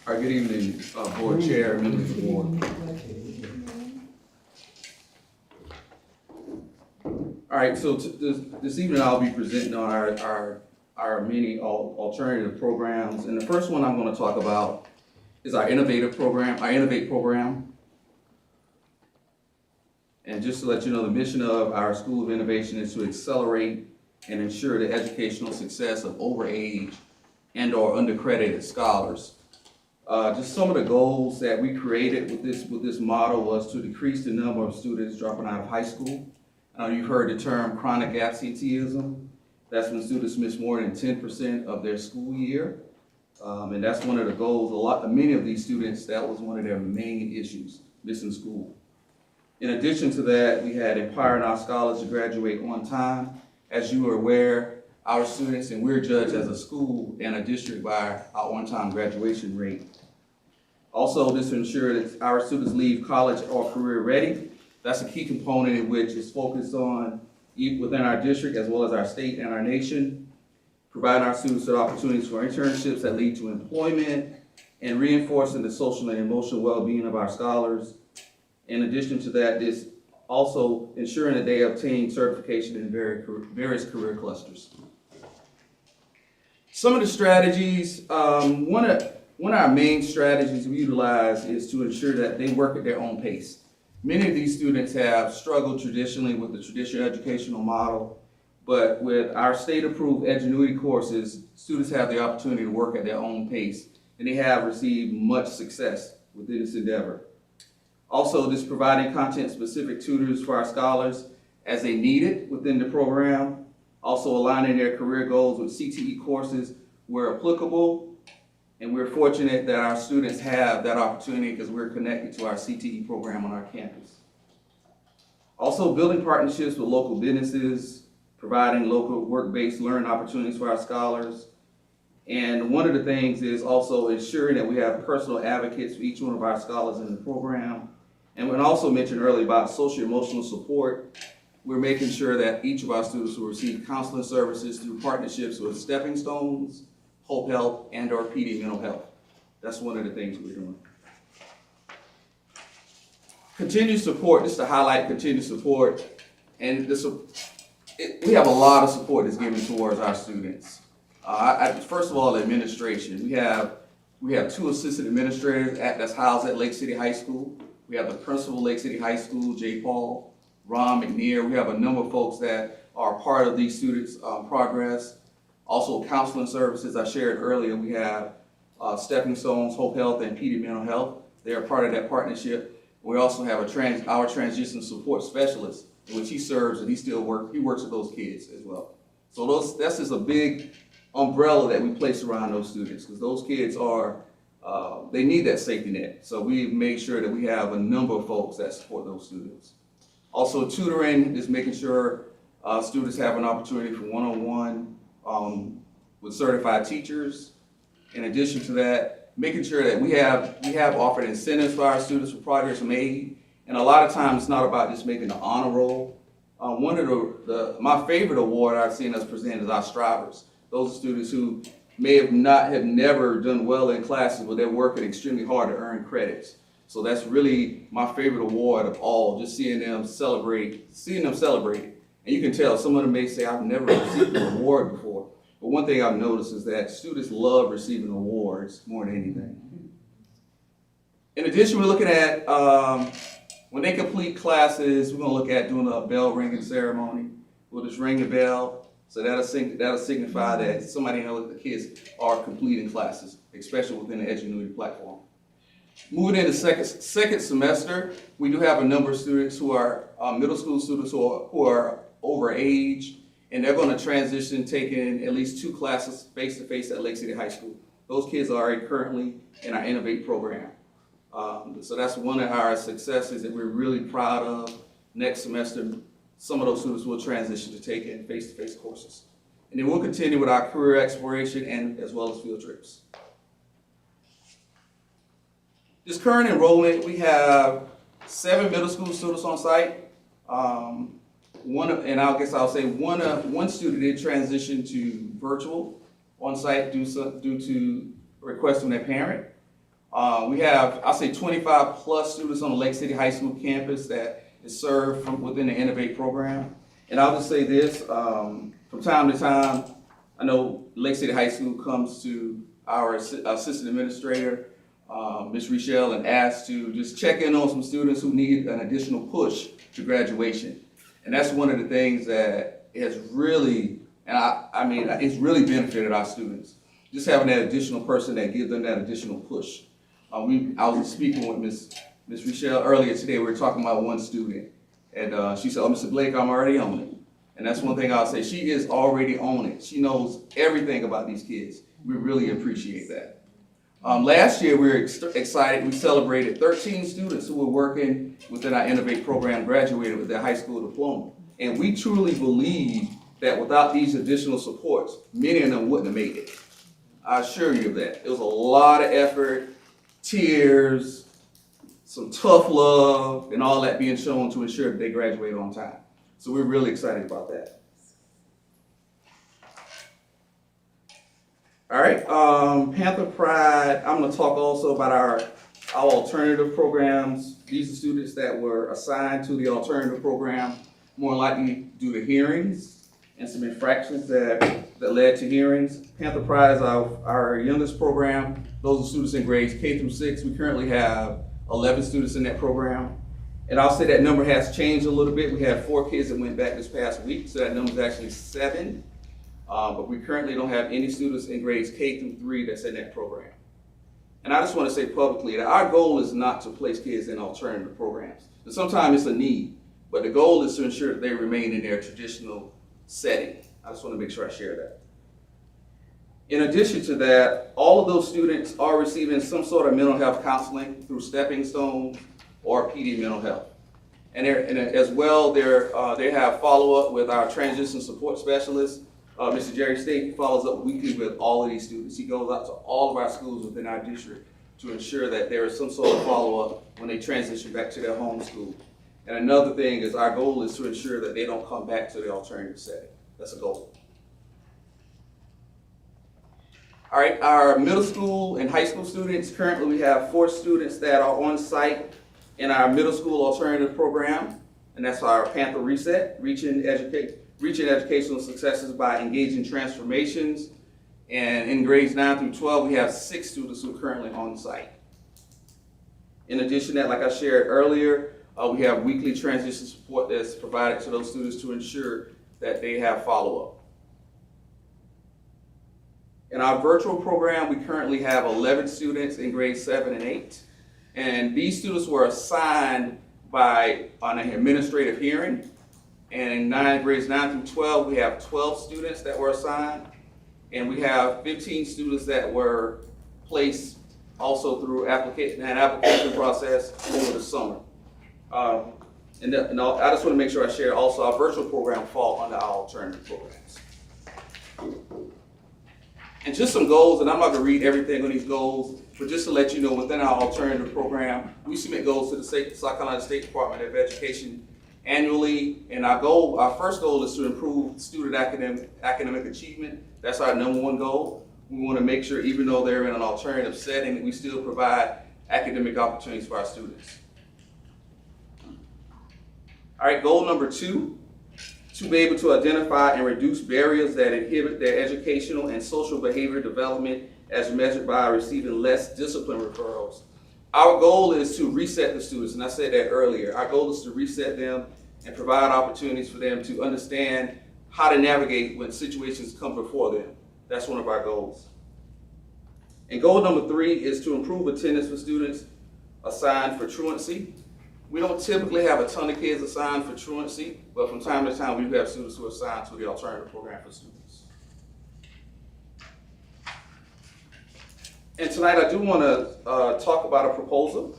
All right, good evening, board chair, members of the board. All right, so this evening I'll be presenting on our many alternative programs. And the first one I'm going to talk about is our Innovate program. And just to let you know, the mission of our School of Innovation is to accelerate and ensure the educational success of overage and/or undercredited scholars. Just some of the goals that we created with this model was to decrease the number of students dropping out of high school. You've heard the term chronic absenteeism. That's when students miss more than 10% of their school year. And that's one of the goals. Many of these students, that was one of their main issues, missing school. In addition to that, we had empowering our scholars to graduate on time. As you are aware, our students, and we're judged as a school and a district by our on-time graduation rate. Also, this to ensure that our students leave college or career ready. That's a key component in which is focused on within our district as well as our state and our nation, providing our students with opportunities for internships that lead to employment, and reinforcing the social and emotional well-being of our scholars. In addition to that, this also ensuring that they obtain certification in various career clusters. Some of the strategies, one of our main strategies we utilize is to ensure that they work at their own pace. Many of these students have struggled traditionally with the traditional educational model, but with our state-approved Edgenuity courses, students have the opportunity to work at their own pace, and they have received much success within this endeavor. Also, this providing content-specific tutors for our scholars as they need it within the program, also aligning their career goals with CTE courses where applicable. And we're fortunate that our students have that opportunity because we're connected to our CTE program on our campus. Also, building partnerships with local businesses, providing local work-based learning opportunities for our scholars. And one of the things is also ensuring that we have personal advocates for each one of our scholars in the program. And we also mentioned earlier about social-emotional support. We're making sure that each of our students will receive counseling services through partnerships with Stepping Stones, Hope Health, and/or PD Mental Health. That's one of the things we're doing. Continued support, just to highlight continued support. And we have a lot of support that's given towards our students. First of all, administration. We have 2 assistant administrators that's housed at Lake City High School. We have the principal of Lake City High School, J. Paul, Ron McNear. We have a number of folks that are part of these students' progress. Also, counseling services I shared earlier. We have Stepping Stones, Hope Health, and PD Mental Health. They are part of that partnership. We also have our transition support specialist, in which he serves, and he works with those kids as well. So that's just a big umbrella that we place around those students, because those kids they need that safety net. So we make sure that we have a number of folks that support those students. Also, tutoring is making sure students have an opportunity for one-on-one with certified teachers. In addition to that, making sure that we have offered incentives for our students for progress made. And a lot of times it's not about just making the honor roll. One of my favorite award I've seen us present is our strivers. Those are students who may have never done well in classes, but they're working extremely hard to earn credits. So that's really my favorite award of all, just seeing them celebrate. And you can tell some of them may say, I've never received an award before. But one thing I've noticed is that students love receiving awards more than anything. In addition, we're looking at, when they complete classes, we're gonna look at doing a bell ringing ceremony. We'll just ring the bell. So that'll signify that somebody knows that the kids are completing classes, especially within the Edgenuity platform. Moving into second semester, we do have a number of students who are middle school students who are over age, and they're going to transition taking at least 2 classes face-to-face at Lake City High School. Those kids are currently in our Innovate program. So that's one of our successes that we're really proud of. Next semester, some of those students will transition to taking face-to-face courses. And then we'll continue with our career exploration and as well as field trips. This current enrollment, we have 7 middle school students on site. One student did transition to virtual on site due to request from their parent. We have, I'll say 25 plus students on the Lake City High School campus that is served from within the Innovate program. And I'll just say this, from time to time, I know Lake City High School comes to our assistant administrator, Ms. Richelle, and asks to just check in on some students who need an additional push to graduation. And that's one of the things that has really And I mean, it's really benefited our students. Just having that additional person that gives them that additional push. I was speaking with Ms. Rochelle earlier today. We were talking about one student, and she said, "Oh, Mr. Blake, I'm already on it." And that's one thing I'll say. She is already on it. She knows everything about these kids. We really appreciate that. Last year, we were excited. We celebrated 13 students who were working within our Innovate program graduated with their high school diploma. And we truly believe that without these additional supports, many of them wouldn't have made it. I assure you of that. It was a lot of effort, tears, some tough love, and all that being shown to ensure that they graduate on time. So we're really excited about that. All right, Panther Pride, I'm gonna talk also about our alternative programs. These are students that were assigned to the alternative program, more likely due to hearings and some infractions that led to hearings. Panther Pride is our youngest program. Those are students in grades K through 6. We currently have 11 students in that program. And I'll say that number has changed a little bit. We had 4 kids that went back this past week, so that number is actually 7. But we currently don't have any students in grades K through 3 that's in that program. And I just want to say publicly that our goal is not to place kids in alternative programs. And sometimes it's a need, but the goal is to ensure that they remain in their traditional setting. I just want to make sure I share that. In addition to that, all of those students are receiving some sort of mental health counseling through Stepping Stones or PD Mental Health. And as well, they have follow-up with our transition support specialist. Mr. Jerry State follows up weekly with all of these students. He goes out to all of our schools within our district to ensure that there is some sort of follow-up when they transition back to their home school. And another thing is our goal is to ensure that they don't come back to the alternative setting. That's a goal. All right, our middle school and high school students, currently we have 4 students that are on site in our middle school alternative program, and that's our Panther Reset, reaching educational successes by engaging transformations. And in grades 9 through 12, we have 6 students who are currently on site. In addition to that, like I shared earlier, we have weekly transition support that's provided to those students to ensure that they have follow-up. In our virtual program, we currently have 11 students in grades 7 and 8. And these students were assigned on an administrative hearing. And in grades 9 through 12, we have 12 students that were assigned. And we have 15 students that were placed also through an application process over the summer. I just want to make sure I share also our virtual program fall under our alternative programs. And just some goals, and I'm not going to read everything on these goals, but just to let you know, within our alternative program, we submit goals to the South Carolina State Department of Education annually. And our first goal is to improve student academic achievement. That's our #1 goal. We want to make sure, even though they're in an alternative setting, that we still provide academic opportunities for our students. All right, goal number 2, to be able to identify and reduce barriers that inhibit their educational and social behavior development as measured by receiving less discipline referrals. Our goal is to reset the students, and I said that earlier. Our goal is to reset them and provide opportunities for them to understand how to navigate when situations come before them. That's one of our goals. And goal number 3 is to improve attendance for students assigned for truancy. We don't typically have a ton of kids assigned for truancy, but from time to time we do have students who are assigned to the alternative program for students. And tonight I do want to talk about a proposal.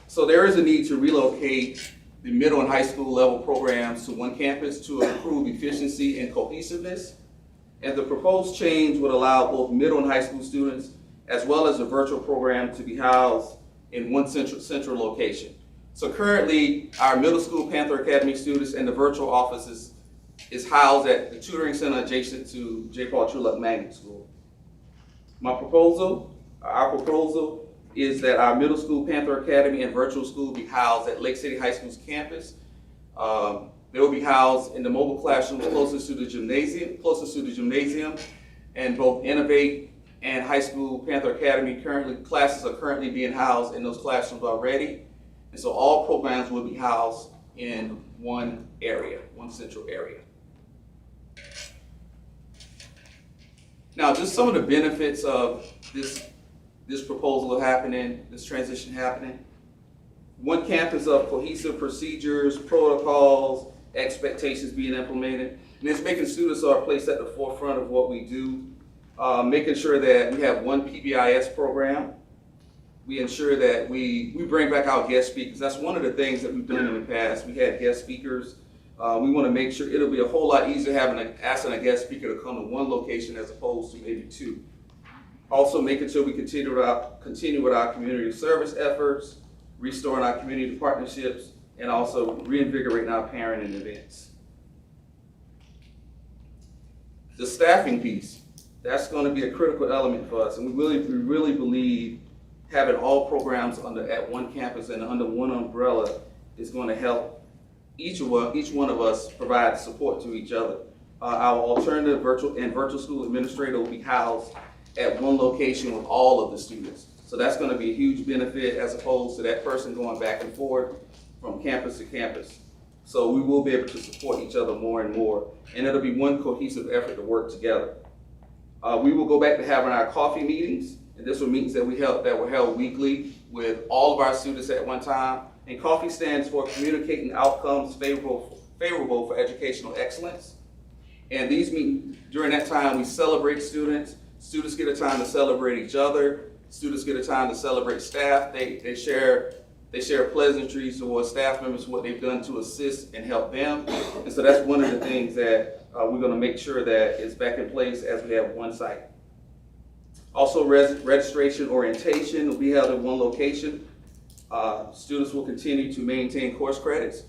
So there is a need to relocate the middle and high school level programs to one campus to improve efficiency and cohesiveness. And the proposed change would allow both middle and high school students, as well as the virtual program, to be housed in one central location. So currently, our middle school Panther Academy students and the virtual office is housed at the tutoring center adjacent to J. Paul Trueluck Magnet School. Our proposal is that our middle school Panther Academy and virtual school be housed at Lake City High School's campus. They will be housed in the mobile classrooms closest to the gymnasium, and both Innovate and high school Panther Academy classes are currently being housed in those classrooms already. And so all programs will be housed in one area, one central area. Now, just some of the benefits of this proposal happening, this transition happening. One campus of cohesive procedures, protocols, expectations being implemented. And it's making students are placed at the forefront of what we do, making sure that we have one PBIS program. We ensure that we bring back our guest speakers. That's one of the things that we've done in the past. We had guest speakers. We want to make sure it'll be a whole lot easier asking a guest speaker to come to one location as opposed to maybe two. Also making sure we continue with our community service efforts, restoring our community partnerships, and also reinvigorating our parenting events. The staffing piece, that's going to be a critical element for us, and we really believe having all programs at one campus and under one umbrella is going to help each one of us provide support to each other. Our alternative virtual school administrator will be housed at one location with all of the students. So that's going to be a huge benefit as opposed to that person going back and forth from campus to campus. So we will be able to support each other more and more, and it'll be one cohesive effort to work together. We will go back to having our coffee meetings, and this were meetings that were held weekly with all of our students at one time. And coffee stands for Communicating Outcomes Favorable for Educational Excellence. And these meetings, during that time, we celebrate students. Students get a time to celebrate each other. Students get a time to celebrate staff. They share pleasantries towards staff members, what they've done to assist and help them. And so that's one of the things that we're going to make sure that is back in place as we have one site. Also, registration orientation will be held at one location. Students will continue to maintain course credits.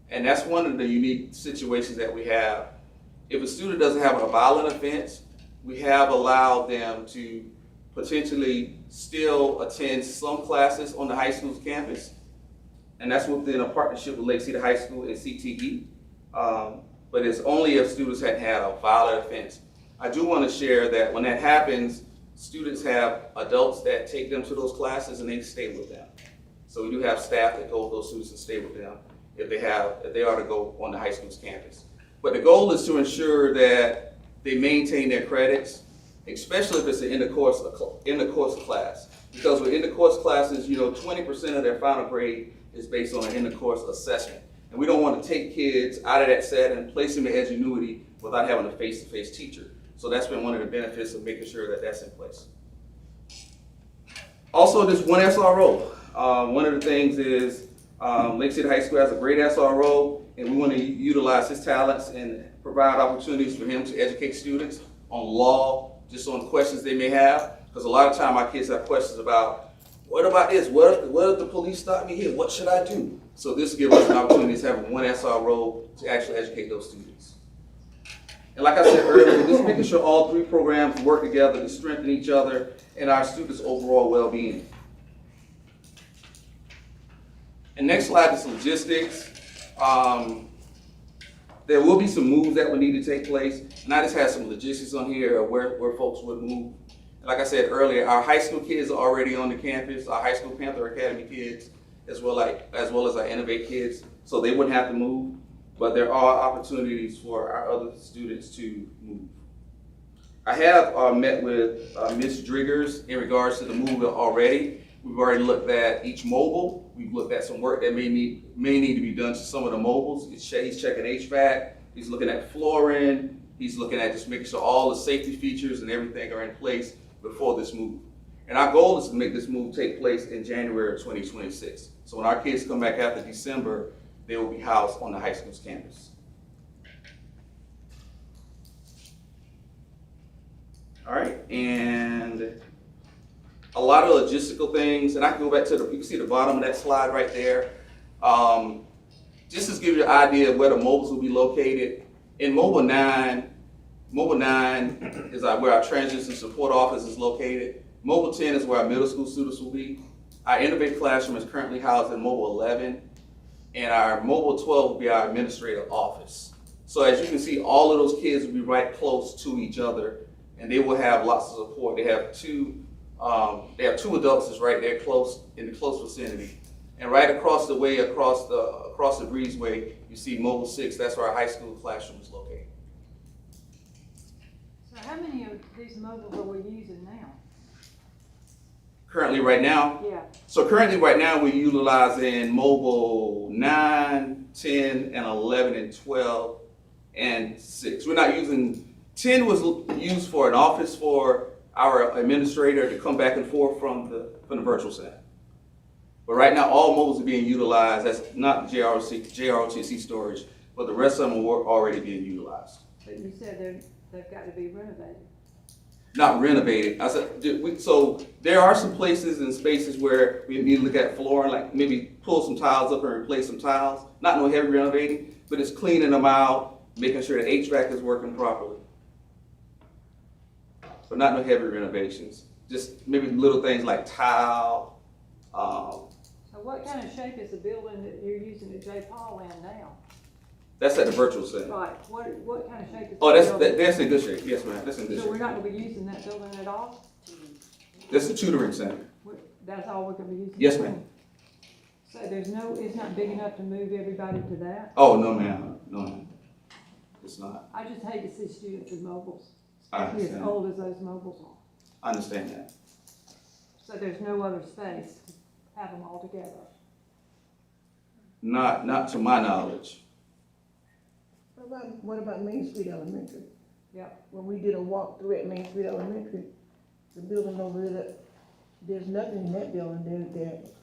And that's one of the unique situations that we have. If a student doesn't have a violent offense, we have allowed them to potentially still attend some classes on the high school's campus. And that's within a partnership with Lake City High School and CTE. But it's only if students had a violent offense. I do want to share that when that happens, students have adults that take them to those classes and they stay with them. So we do have staff that go with those students and stay with them if they are to go on the high school's campus. But the goal is to ensure that they maintain their credits, especially if it's an in the course class. Because with in the course classes, 20% of their final grade is based on an in the course assessment. And we don't want to take kids out of that setting and place them in Edgenuity without having a face-to-face teacher. So that's been one of the benefits of making sure that that's in place. Also, this one SRO. One of the things is Lake City High School has a great SRO, and we want to utilize his talents and provide opportunities for him to educate students on law, just on questions they may have. Because a lot of time our kids have questions about, what about this? What if the police stop me here? What should I do? So this gives us an opportunity to have one SRO to actually educate those students. And like I said earlier, just making sure all three programs work together to strengthen each other and our students' overall well-being. And next slide is logistics. There will be some moves that will need to take place. And I just have some logistics on here of where folks would move. And like I said earlier, our high school kids are already on the campus, our high school Panther Academy kids, as well as our Innovate kids, so they wouldn't have to move. But there are opportunities for our other students to move. I have met with Ms. Driggers in regards to the move already. We've already looked at each mobile. We've looked at some work that may need to be done to some of the mobiles. He's checking HVAC. He's looking at flooring. He's looking at just making sure all the safety features and everything are in place before this move. And our goal is to make this move take place in January of 2026. So when our kids come back after December, they will be housed on the high school's campus. All right, and a lot of logistical things, and I can go back to you can see the bottom of that slide right there. Just to give you an idea of where the mobiles will be located. In Mobile 9 is where our transition support office is located. Mobile 10 is where our middle school students will be. Our Innovate Classroom is currently housed in Mobile 11, and our Mobile 12 will be our administrative office. So as you can see, all of those kids will be right close to each other, and they will have lots of support. They have two adults that's right there in the close vicinity. And right across the way, across the breezeway, you see Mobile 6, that's where our high school classroom is located. So how many of these mobiles are we using now? Currently, right now, Yeah. so currently, right now, we're utilizing mobile 9, 10, and 11, and 12, and 6. We're not using, 10 was used for an office for our administrator to come back and forth from the virtual center. But right now, all mobiles are being utilized. That's not JROTC storage, but the rest of them are already being utilized. But you said they've got to be renovated. Not renovated. I said, so there are some places and spaces where we need to look at flooring, like maybe pull some tiles up and replace some tiles. Not no heavy renovating, but it's cleaning them out, making sure the HVAC is working properly. But not no heavy renovations. Just maybe little things like tile. So what kind of shape is the building that you're using at J. Paul in now? That's at the virtual center. Right, what kind of shape is Oh, the that's building? that's in good shape. Yes, ma'am. That's in good So we're shape. not gonna be using that building at all? That's a tutoring center. That's all we're gonna be using? Yes, ma'am. So it's not big enough to move everybody to that? Oh, no, ma'am. No, ma'am. It's not. I just hate to see students with mobiles, I especially as understand. old as those mobiles are. I understand that. So there's no other space to have them all together? Not to my knowledge. What about Main Street Elementary? Yep. When we did a walkthrough at Main Street Elementary, the building over there, there's nothing in that building,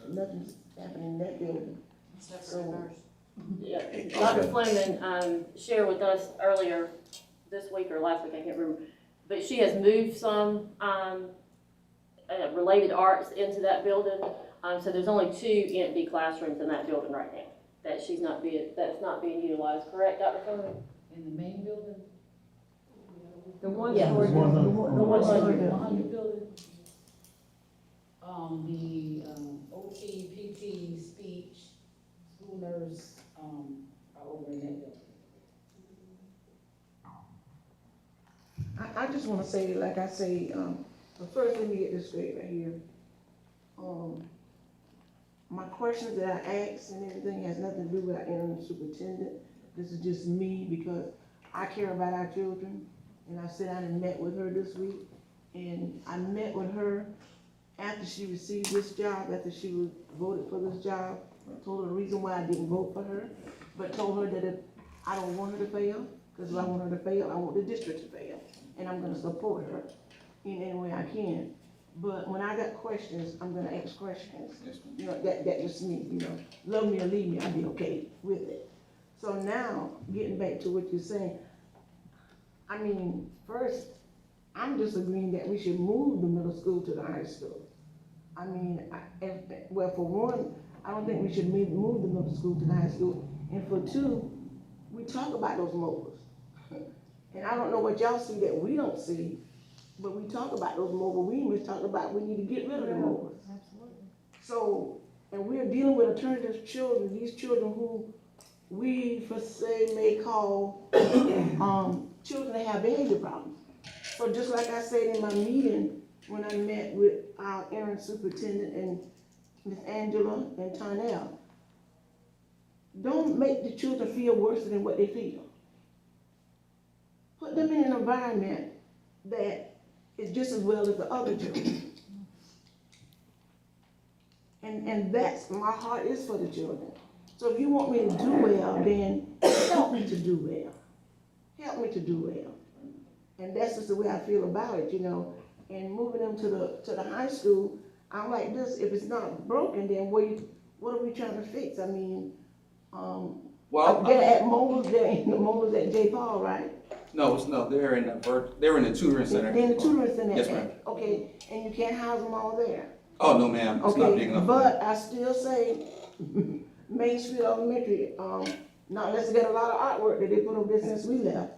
nothing's happening in that building. So, Yeah, Dr. Fleming, shared with us earlier this week or last week, I can't remember, but she has moved some, related arts into that building. So there's only 2 empty classrooms in that building right now that's not being utilized, correct, Dr. Fleming? In the main building? The one Yeah. story, The 100. 100 building? The OT, PT, speech, school nurse, are over in that building. I just wanna say, like I say, but first let me get this straight right here. My questions that I asked and everything has nothing to do with our interim superintendent. This is just me because I care about our children. And I sat down and met with her this week. And I met with her after she received this job, after she was voted for this job. I told her the reason why I didn't vote for her, but told her that if I don't want her to fail, because if I want her to fail, I want the district to fail. And I'm gonna support her in any way I can. But when I got questions, I'm gonna ask questions. Yes, ma'am. You know, that just me, you know, love me or leave me, I'll be okay with it. So now, getting back to what you're saying, I mean, first, I'm just agreeing that we should move the middle school to the high school. I mean, well, for one, I don't think we should move the middle school to the high school. And for 2, we talk about those mobiles. And I don't know what y'all see that we don't see, but we talk about those mobile. We even talk about we need to get rid of the mobiles. absolutely. So, and we're dealing with alternative children, these children who we, for say, may call, children that have behavior problems. So just like I said in my meeting, when I met with our interim superintendent and Ms. Angela and Tarnell, don't make the children feel worse than what they feel. Put them in an environment that is just as well as the other children. And that's, my heart is for the children. So if you want me to do well, then help me to do well. Help me to do well. And that's just the way I feel about it, you know. And moving them to the high school, I'm like this, if it's not broken, then what are we trying to fix? I mean, they're at mobiles, they're in the mobiles at J. Paul, right? No, they're in the tutoring center. They're in the tutoring center. Yes, ma'am. Okay, and you can't house them all there. Oh, no, ma'am. It's not big Okay, enough. but I still say Main Street Elementary, not unless they got a lot of artwork that they put over there since we left.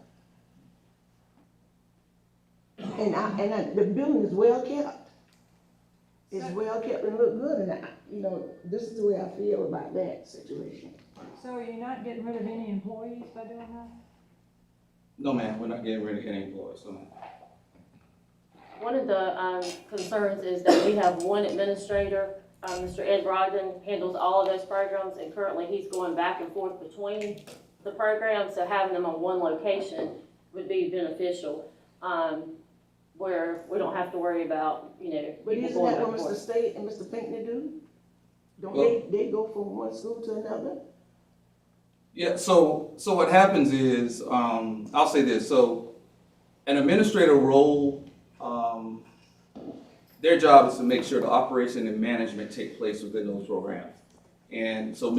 And the building is well kept. It's well kept and look good, and you know, this is the way I feel about that situation. So are you not getting rid of any employees by doing that? No, ma'am, we're not getting rid of any employees, no, ma'am. One of the concerns is that we have one administrator, Mr. Ed Brogdon handles all of those programs, and currently he's going back and forth between the programs, so having them on one location would be beneficial. where we don't have to worry about, But people isn't going that back what and Mr. forth. State and Mr. Pinckney do? Don't Well- they go from one school to another? Yeah, so what happens is, I'll say this, so an administrator role, their job is to make sure the operation and management take place within those programs. And so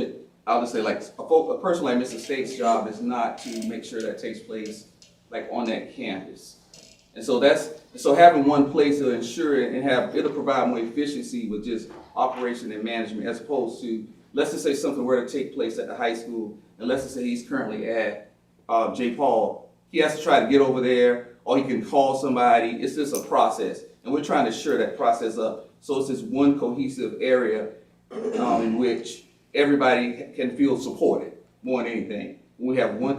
I'll just say like, a person like Mr. State's job is not to make sure that takes place like on that campus. And so having one place to ensure it and it'll provide more efficiency with just operation and management as opposed to, let's just say something were to take place at the high school, and let's just say he's currently at J. Paul, he has to try to get over there, or he can call somebody. It's just a process, and we're trying to shore that process up. So it's this one cohesive area in which everybody can feel supported more than anything. We have one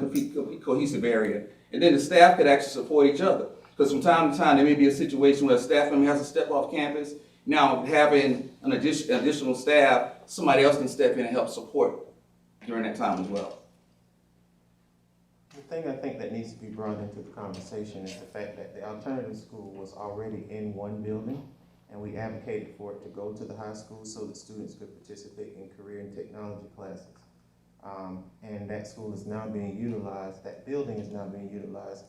cohesive area, and then the staff could actually support each other. Because from time to time, there may be a situation where a staff member has to step off campus. Now, having an additional staff, somebody else can step in and help support during that time as well. The thing I think that needs to be brought into the conversation is the fact that the alternative school was already in one building, and we advocated for it to go to the high school so that students could participate in career and technology classes. And that school is now being utilized, that building is now being utilized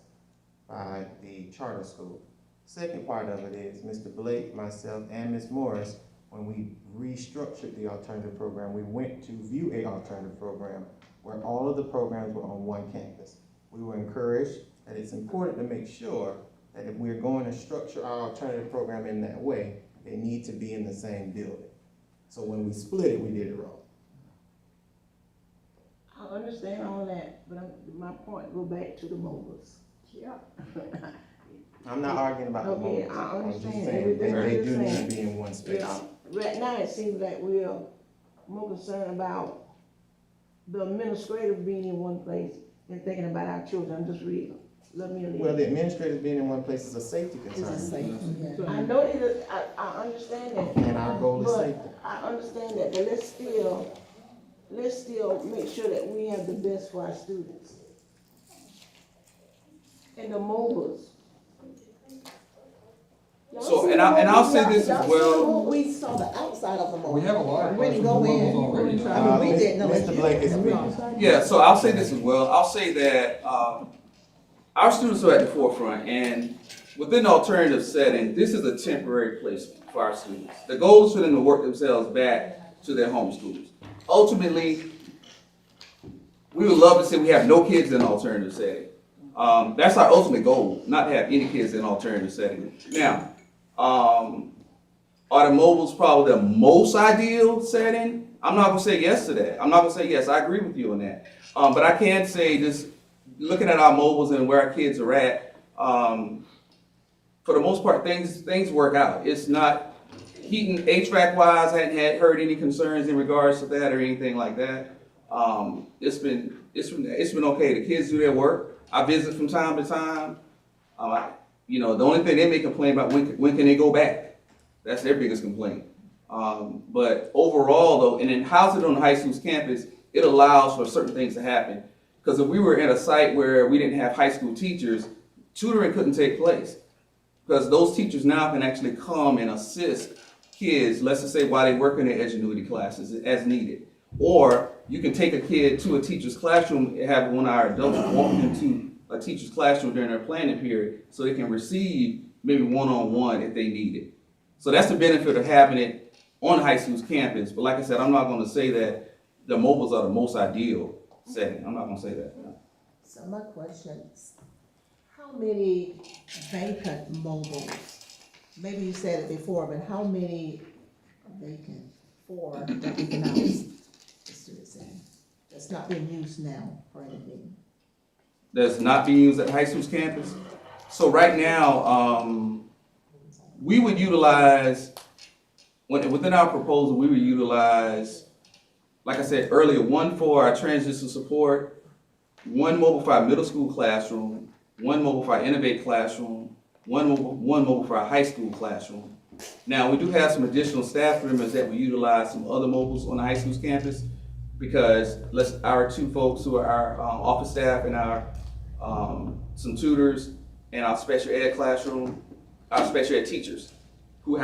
by the charter school. Second part of it is Mr. Blake, myself, and Ms. Morris, when we restructured the alternative program, we went to view a alternative program where all of the programs were on one campus. We were encouraged that it's important to make sure that if we're going to structure our alternative program in that way, they need to be in the same building. So when we split it, we did it wrong. I understand all that, but my point go back to the mobiles. Yeah. I'm not arguing about the Okay, moment. I I'm just understand saying everything they you're do need saying. to be in one space. Yeah, right now it seems like we're more concerned about the administrative being in one place than thinking about our children. I'm just reading. Let me Well, the administrators being in one place is a safety It's a concern, safety, yeah. I know it is, I understand that. and our goal is But safety. I understand that, but let's still make sure that we have the best for our students. And the mobiles. Y'all So, see and the I'll mobiles? say this Y'all as see well. the mobiles? We saw the outside of the mobile. We have a lot of We didn't classrooms go in. already. We didn't know. Mr. Blake is speaking. Yeah, so I'll say this as well. I'll say that our students are at the forefront, and within the alternative setting, this is a temporary placement for our students. The goal is for them to work themselves back to their home schools. Ultimately, we would love to say we have no kids in an alternative setting. That's our ultimate goal, not to have any kids in an alternative setting. Now, are the mobiles probably the most ideal setting? I'm not gonna say yes to that. I'm not gonna say yes. I agree with you on that. But I can say just looking at our mobiles and where our kids are at, for the most part, things work out. It's not heating HVAC wise. I hadn't heard any concerns in regards to that or anything like that. It's been okay. The kids do their work. I visit from time to time. The only thing they may complain about when can they go back? That's their biggest complaint. But overall, though, and then housing on the high school's campus, it allows for certain things to happen. Because if we were at a site where we didn't have high school teachers, tutoring couldn't take place. Because those teachers now can actually come and assist kids, let's just say while they work in their Edgenuity classes as needed. Or you can take a kid to a teacher's classroom and have one of our adults walk into a teacher's classroom during their planning period so they can receive maybe one-on-one if they need it. So that's the benefit of having it on the high school's campus. But like I said, I'm not going to say that the mobiles are the most ideal setting. I'm not going to say that. So my question is, how many vacant mobiles? Maybe you said it before, but how many are vacant for that we can house the students in? That's not being used now for anything. That's not being used at the high school's campus. So right now, we would utilize, within our proposal, we would utilize, like I said earlier, one for our transition support, one mobile for our middle school classroom, one mobile for our Innovate classroom, one mobile for our high school classroom. Now, we do have some additional staff members that we utilize some other mobiles on the high school's campus because our two folks who are our office staff and our some tutors, and our special ed classroom, our special ed teachers who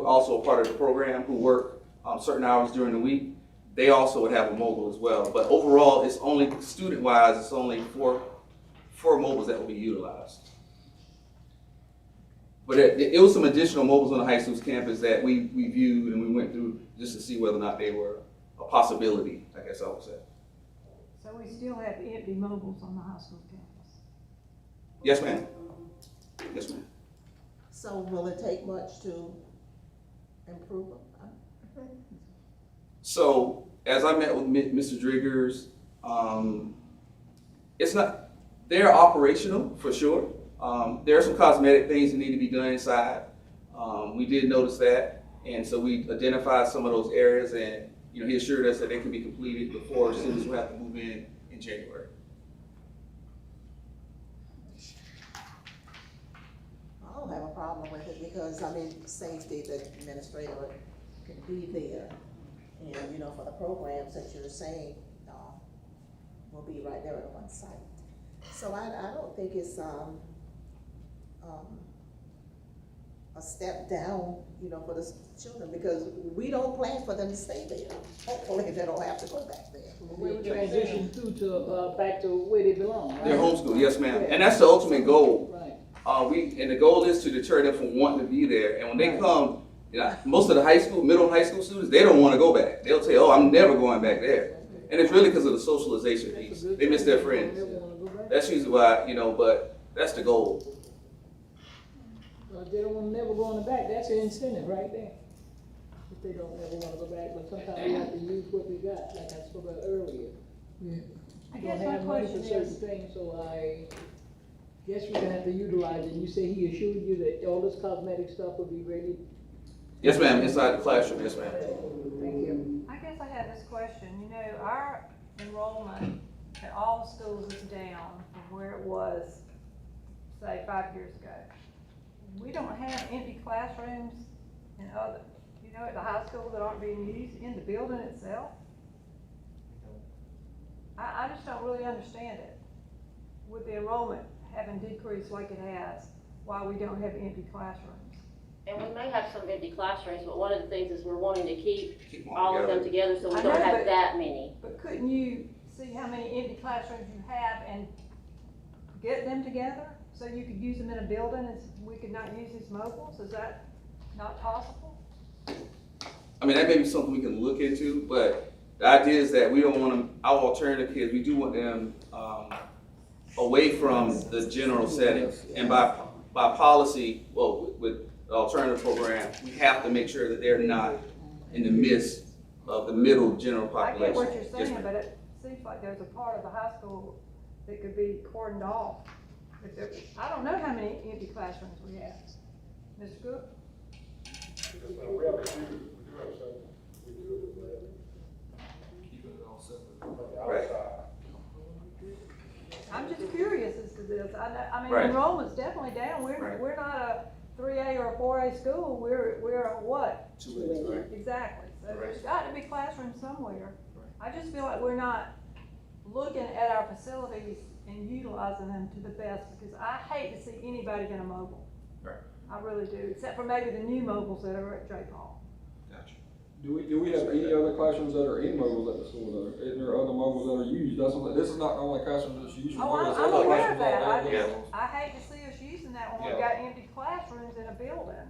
also are part of the program, who work certain hours during the week, they also would have a mobile as well. But overall, it's only, student-wise, it's only four mobiles that will be utilized. But it was some additional mobiles on the high school's campus that we viewed and we went through just to see whether or not they were a possibility, I guess I would say. So we still have empty mobiles on the high school campus? Yes, ma'am. Yes, ma'am. So will it take much to improve them? So, as I met with Mr. Driggers, they're operational for sure. There are some cosmetic things that need to be done inside. We did notice that, and so we identified some of those areas, and he assured us that they can be completed before students will have to move in January. I don't have a problem with it because, safety, the administrator can be there. And, for the programs that you're saying, will be right there at one site. So I don't think it's, a step down, for the children, because we don't plan for them to stay there. Hopefully they don't have to go back there. We transition through to, back to where they belong, right? They're homeschooled, yes ma'am. And that's the ultimate goal. Right. And the goal is to deter them from wanting to be there. And when they come, most of the middle high school students, they don't want to go back. They'll say, oh, I'm never going back there. And it's really because of the socialization piece. They miss their friends. That's usually why, but that's the goal. Well, if they don't want to never go on the back, that's an incentive right there. If they don't ever want to go back, but sometimes we have to use what we got, like I spoke about earlier. I We guess don't my have money for question certain is, things, so I guess we're gonna have to utilize it. You say he assured you that all this cosmetic stuff will be ready? Yes ma'am, inside the classroom, yes ma'am. Thank you. I guess I have this question, our enrollment at all the schools is down from where it was, say, 5 years ago. We don't have empty classrooms in other, at the high school that aren't being used in the building itself. I just don't really understand it. With the enrollment having decreased like it has, why we don't have empty classrooms. And we may have some empty classrooms, but one of the things is we're wanting to keep Keep all of them together so we I don't know, have but- that many. But couldn't you see how many empty classrooms you have and get them together? So you could use them in a building and we could not use these mobiles? Is that not possible? I mean, that may be something we can look into, but the idea is that we don't want them, our alternative kids, we do want them away from the general setting. And by policy, with the alternative program, we have to make sure that they're not in the midst of the middle general I population. get what you're Yes, saying, ma'am. but it seems like there's a part of the high school that could be cordoned off. I don't know how many empty classrooms we have. Mr. Cook? Right. I'm just curious as to this. I mean, Right. enrollment's definitely down. Right. We're not a 3A or a 4A school. We're a what? 2 right? Exactly. So Right. there's got to be classrooms somewhere. I just feel like we're not looking at our facilities and utilizing them to the best, because I hate to see anybody get a mobile. Right. I really do, except for maybe the new mobiles that are at J. Paul. Gotcha. Do we have any other classrooms that are in mobiles at the school though? Is there other mobiles that are used? This is not the only classroom that's used. Oh, There's I'm other aware of classrooms that. all over the Yeah. place. I hate to see us using that when we've Yeah. got empty classrooms in a building.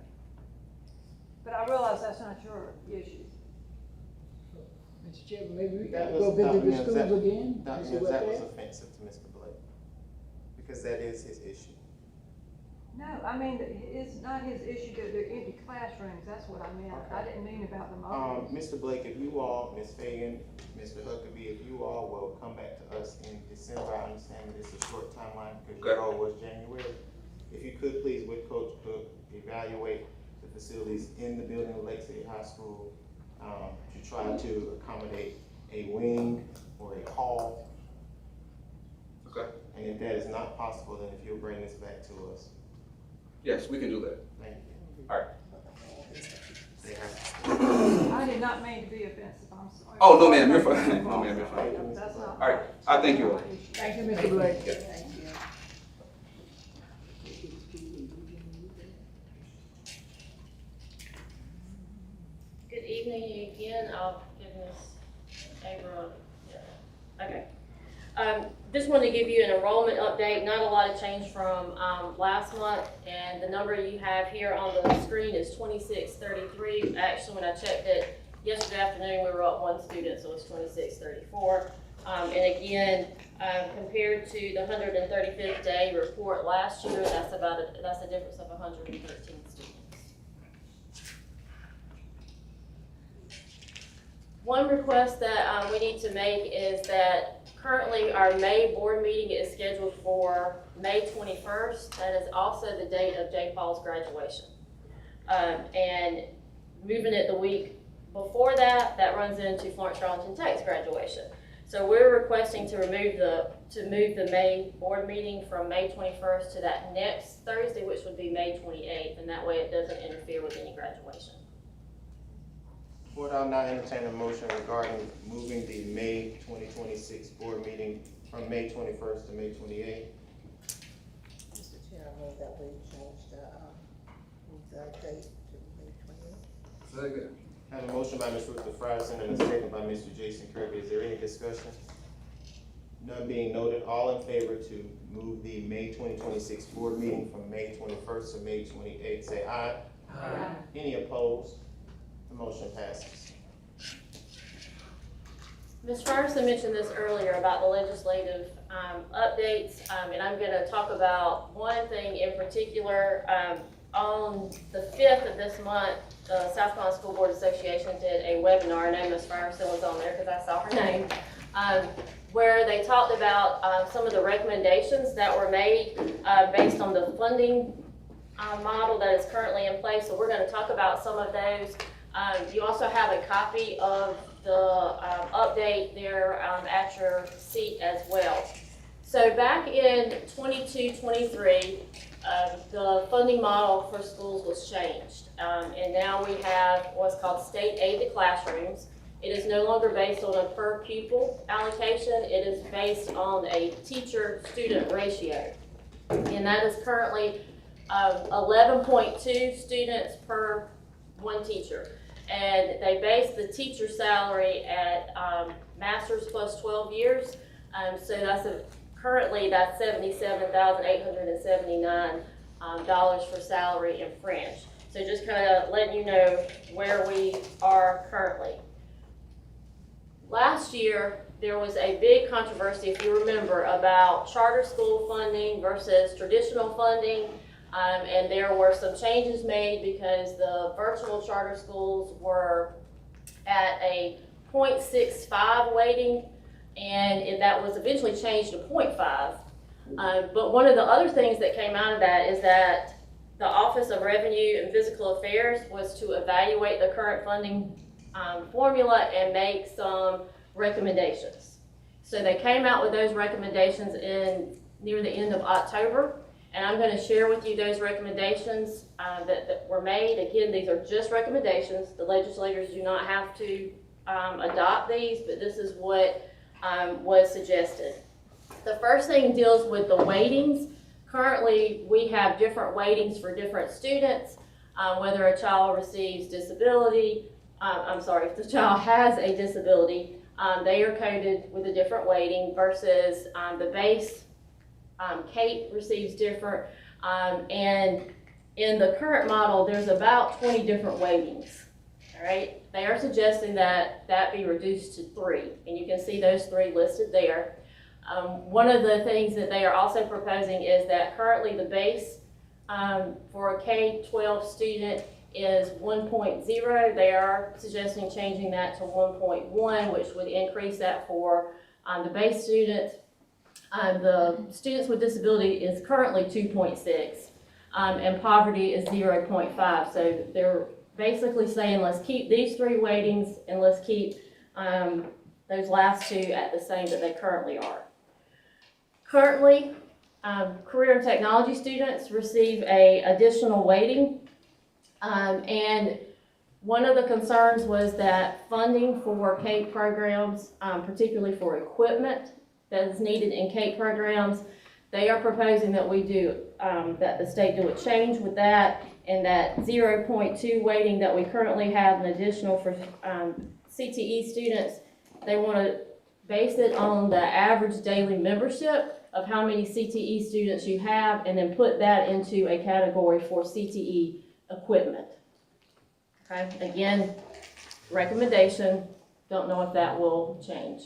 But I realize that's not your issue. Mr. Chairman, maybe we That can was- go visit Dr. the Mills, schools that- again? Dr. See Mills, what that was they- offensive to Mr. Blake, because that is his issue. No, I mean, it's not his issue that they're empty classrooms, that's what I meant. I didn't mean about the mobiles. Mr. Blake, if you all, Ms. Fagan, Mr. Huckabee, if you all will come back to us in December, I understand that it's a short timeline because your goal was January. If you could please, with Coach Cook, evaluate the facilities in the building of Lake City High School to try to accommodate a wing or a hall. Okay. And if that is not possible, then if you'll bring this back to us. Yes, we can do that. Thank you. All right. I did not mean to be offensive, I'm sorry. Oh, no, ma'am, you're fine. No, ma'am, you're fine. That's not. All right, I thank you all. Thank you, Mr. Blake. Thank you. update, not a lot of change from, last month, and the number you have here on the screen is 2633. Actually, when I checked it yesterday afternoon, we were up 1 student, so it's 2634. And again, compared to the 135th day report last year, that's a difference of 113 students. One request that we need to make is that currently our May board meeting is scheduled for May 21st. That is also the date of Jay Paul's graduation. And moving it the week before that, that runs into Florence Darlington Tech's graduation. So we're requesting to move the May board meeting from May 21st to that next Thursday, which would be May 28th, and that way it doesn't interfere with any graduation. Board, I'll now entertain a motion regarding moving the May 2026 board meeting from May 21st to May 28th. Mr. Chair, I move that we change the date to May 28th. Second. I have a motion by Ms. Ruther Frierson and a second by Mr. Jason Kirby. Is there any discussion? None being noted, all in favor to move the May 2026 board meeting from May 21st to May 28th, say aye. Aye. Any opposed? The motion passes. Ms. Frierson mentioned this earlier about the legislative updates, and I'm going to talk about one thing in particular. On the 5th of this month, the South Carolina School Board Association did a webinar. I know Ms. Frierson was on there because I saw her name, where they talked about some of the recommendations that were made based on the funding model that is currently in place. So we're going to talk about some of those. You also have a copy of the update there at your seat as well. So back in 22-23, the funding model for schools was changed. And now we have what's called state aid to classrooms. It is no longer based on a per pupil allocation. It is based on a teacher-student ratio. And that is currently 11.2 students per 1 teacher. And they base the teacher salary at master's plus 12 years. So currently that's $77,879 for salary and fringe. So just kind of letting you know where we are currently. Last year, there was a big controversy, if you remember, about charter school funding versus traditional funding. And there were some changes made because the virtual charter schools were at a 0.65 weighting, and that was eventually changed to 0.5. But one of the other things that came out of that is that the Office of Revenue and Fiscal Affairs was to evaluate the current funding formula and make some recommendations. So they came out with those recommendations near the end of October. And I'm going to share with you those recommendations that were made. Again, these are just recommendations. The legislators do not have to adopt these, but this is what was suggested. The first thing deals with the weightings. Currently, we have different weightings for different students, whether a child receives disability, if the child has a disability, they are coded with a different weighting versus the base Kate receives different, and in the current model, there's about 20 different weightings, all right? They are suggesting that be reduced to 3, and you can see those 3 listed there. One of the things that they are also proposing is that currently the base for a K-12 student is 1.0. They are suggesting changing that to 1.1, which would increase that for the base students. The students with disability is currently 2.6, and poverty is 0.5. So they're basically saying, let's keep these 3 weightings and let's keep those last 2 at the same that they currently are. Currently, career and technology students receive a additional weighting, and one of the concerns was that funding for CAPE programs, particularly for equipment that is needed in CAPE programs, they are proposing that we do, that the state do a change with that, and that 0.2 weighting that we currently have an additional for CTE students, they want to base it on the average daily membership of how many CTE students you have, and then put that into a category for CTE equipment. Okay, again, recommendation, don't know if that will change.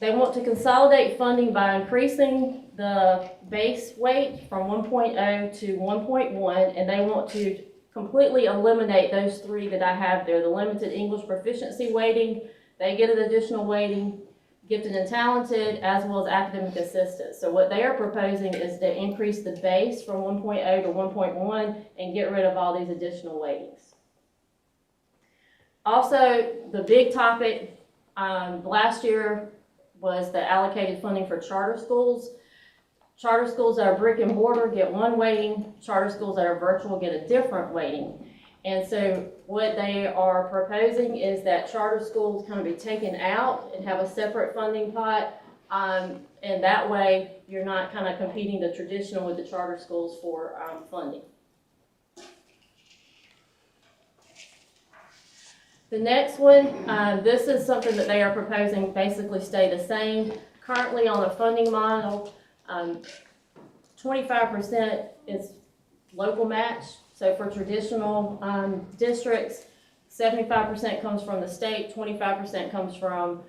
They want to consolidate funding by increasing the base weight from 1.0 to 1.1, and they want to completely eliminate those three that I have there. The limited English proficiency weighting, they get an additional weighting, gifted and talented, as well as academic assistance. So what they are proposing is to increase the base from 1.0 to 1.1 and get rid of all these additional weightings. Also, the big topic last year was the allocated funding for charter schools. Charter schools that are brick and mortar get one weighting, charter schools that are virtual get a different weighting. And so what they are proposing is that charter schools kind of be taken out and have a separate funding pot. And that way you're not kind of competing the traditional with the charter schools for funding. The next one, this is something that they are proposing basically stay the same. Currently on the funding model, 25% is local match. So for traditional districts, 75% comes from the state, 25% comes from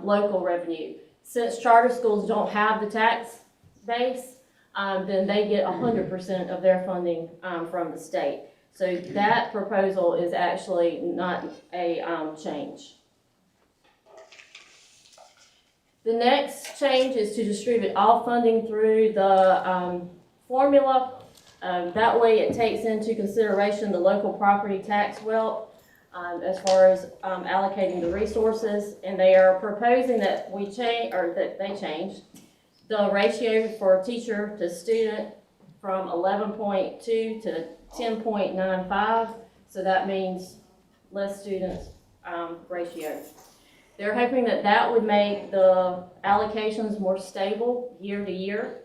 local revenue. Since charter schools don't have the tax base, then they get 100% of their funding from the state. So that proposal is actually not a change. The next change is to distribute all funding through the formula. That way it takes into consideration the local property tax wealth as far as allocating the resources. And they are proposing that we change, or that they change, the ratio for teacher to student from 11.2 to 10.95. So that means less students ratio. They're hoping that that would make the allocations more stable year to year.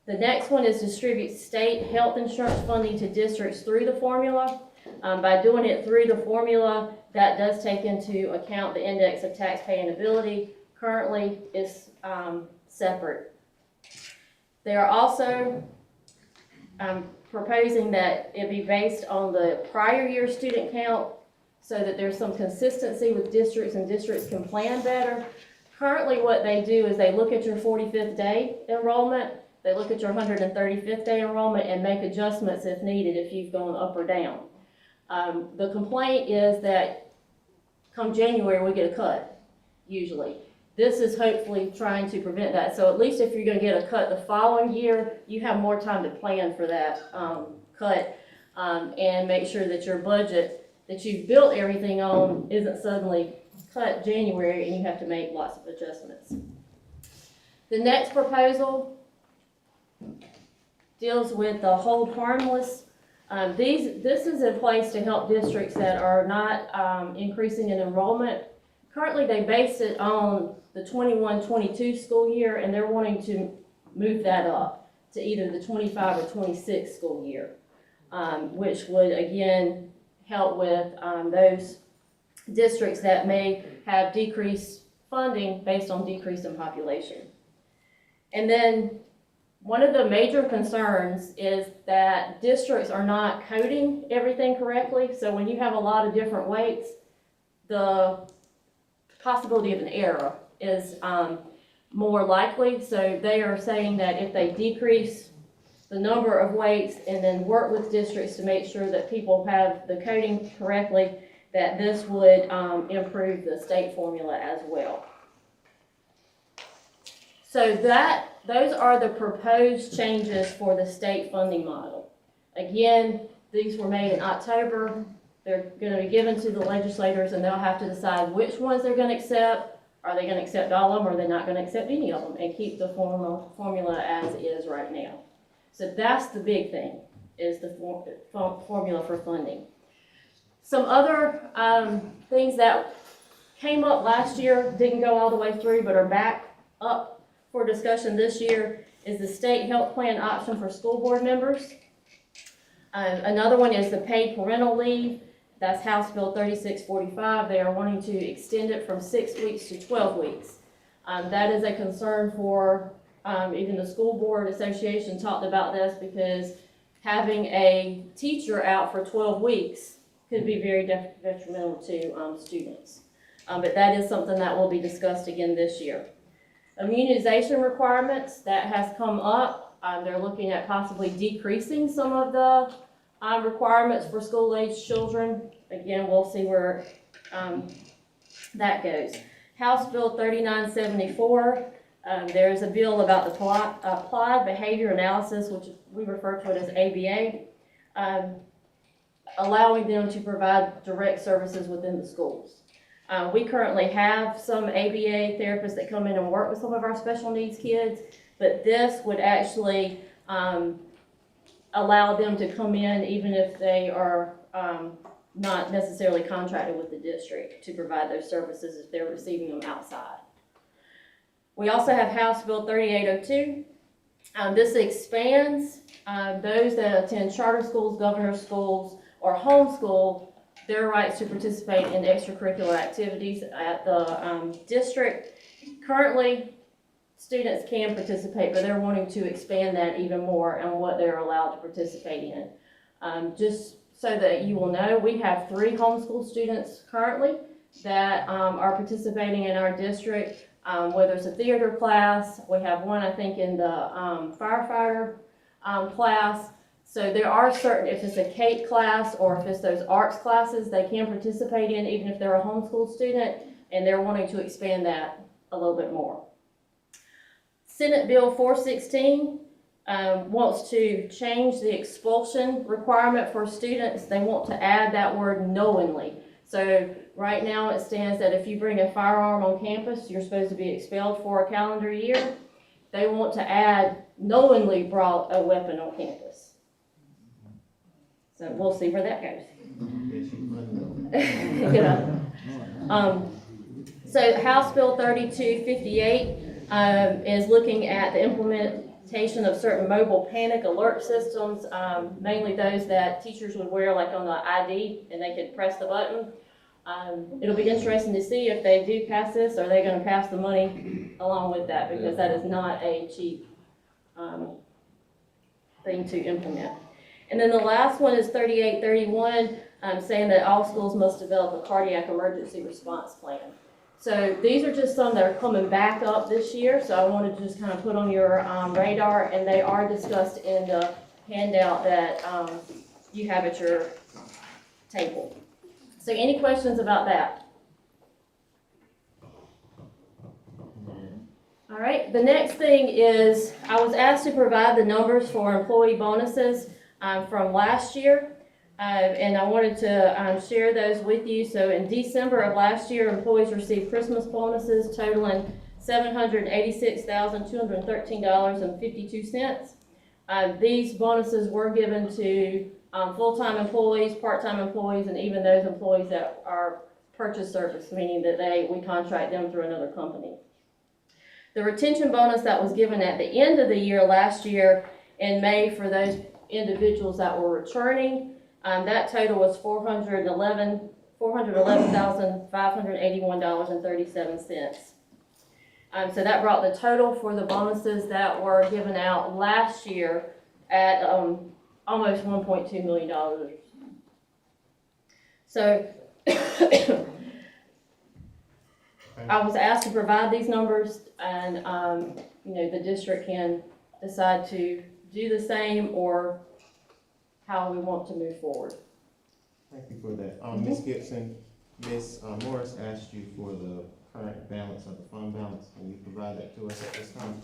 The next one is distribute state health insurance funding to districts through the formula. By doing it through the formula, that does take into account the index of tax paying ability. Currently, it's separate. They are also proposing that it be based on the prior year student count so that there's some consistency with districts and districts can plan better. Currently, what they do is they look at your 45th day enrollment, they look at your 135th day enrollment and make adjustments if needed if you've gone up or down. The complaint is that come January, we get a cut, usually. This is hopefully trying to prevent that. So at least if you're gonna get a cut the following year, you have more time to plan for that cut and make sure that your budget that you've built everything on isn't suddenly cut January and you have to make lots of adjustments. The next proposal deals with the hold harmless. This is in place to help districts that are not increasing in enrollment. Currently, they base it on the 21-22 school year, and they're wanting to move that up to either the 25 or 26 school year, which would, again, help with those districts that may have decreased funding based on decrease in population. And then one of the major concerns is that districts are not coding everything correctly. So when you have a lot of different weights, the possibility of an error is more likely. So they are saying that if they decrease the number of weights and then work with districts to make sure that people have the coding correctly, that this would improve the state formula as well. So those are the proposed changes for the state funding model. Again, these were made in October. They're going to be given to the legislators and they'll have to decide which ones they're going to accept. Are they going to accept all of them or are they not going to accept any of them and keep the formula as is right now? So that's the big thing, is the formula for funding. Some other things that came up last year, didn't go all the way through, but are back up for discussion this year, is the state health plan option for school board members. Another one is the paid parental leave. That's House Bill 3645. They are wanting to extend it from 6 weeks to 12 weeks. That is a concern for, even the school board association talked about this because having a teacher out for 12 weeks could be very detrimental to students. But that is something that will be discussed again this year. Immunization requirements, that has come up. They're looking at possibly decreasing some of the requirements for school-age children. Again, we'll see where that goes. House Bill 3974, there's a bill about the applied behavior analysis, which we refer to it as ABA, allowing them to provide direct services within the schools. We currently have some ABA therapists that come in and work with some of our special needs kids, but this would actually allow them to come in even if they are not necessarily contracted with the district to provide those services if they're receiving them outside. We also have House Bill 3802. This expands those that attend charter schools, governor schools, or homeschool their rights to participate in extracurricular activities at the district. Currently, students can participate, but they're wanting to expand that even more and what they're allowed to participate in. Just so that you will know, we have 3 homeschool students currently that are participating in our district, whether it's a theater class. We have one, I think, in the firefighter class. So there are certain, if it's a CAPE class or if it's those arts classes, they can participate in even if they're a homeschool student, and they're wanting to expand that a little bit more. Senate Bill 416 wants to change the expulsion requirement for students. They want to add that word knowingly. So right now it stands that if you bring a firearm on campus, you're supposed to be expelled for a calendar year. They want to add knowingly brought a weapon on campus. So we'll see where that goes. So House Bill 3258 is looking at the implementation of certain mobile panic alert systems, mainly those that teachers would wear like on the ID and they could press the button. It'll be interesting to see if they do pass this, are they going to pass the money along with that, because that is not a cheap thing to implement. And then the last one is 3831, saying that all schools must develop a cardiac emergency response plan. So these are just some that are coming back up this year, so I wanted to just kind of put on your radar, and they are discussed in the handout that you have at your table. So any questions about that? All right, the next thing is I was asked to provide the numbers for employee bonuses from last year, and I wanted to share those with you. So in December of last year, employees received Christmas bonuses totaling $786,213.52. These bonuses were given to full-time employees, part-time employees, and even those employees that are purchase service, meaning that we contract them through another company. The retention bonus that was given at the end of the year last year in May for those individuals that were returning, that total was $411,581.37. So that brought the total for the bonuses that were given out last year at almost $1.2 million. So I was asked to provide these numbers, and the district can decide to do the same or how we want to move forward. Thank you for that. Ms. Gibson, Ms. Morris asked you for the current balance of the fund balance. Can you provide that to us at this time?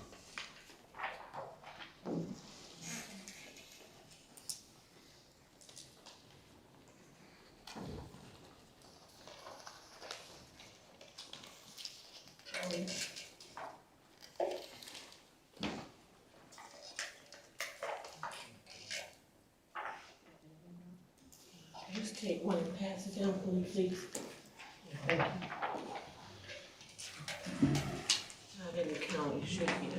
Just take one and pass it down for me, please. Thank you. I didn't count, you should be in.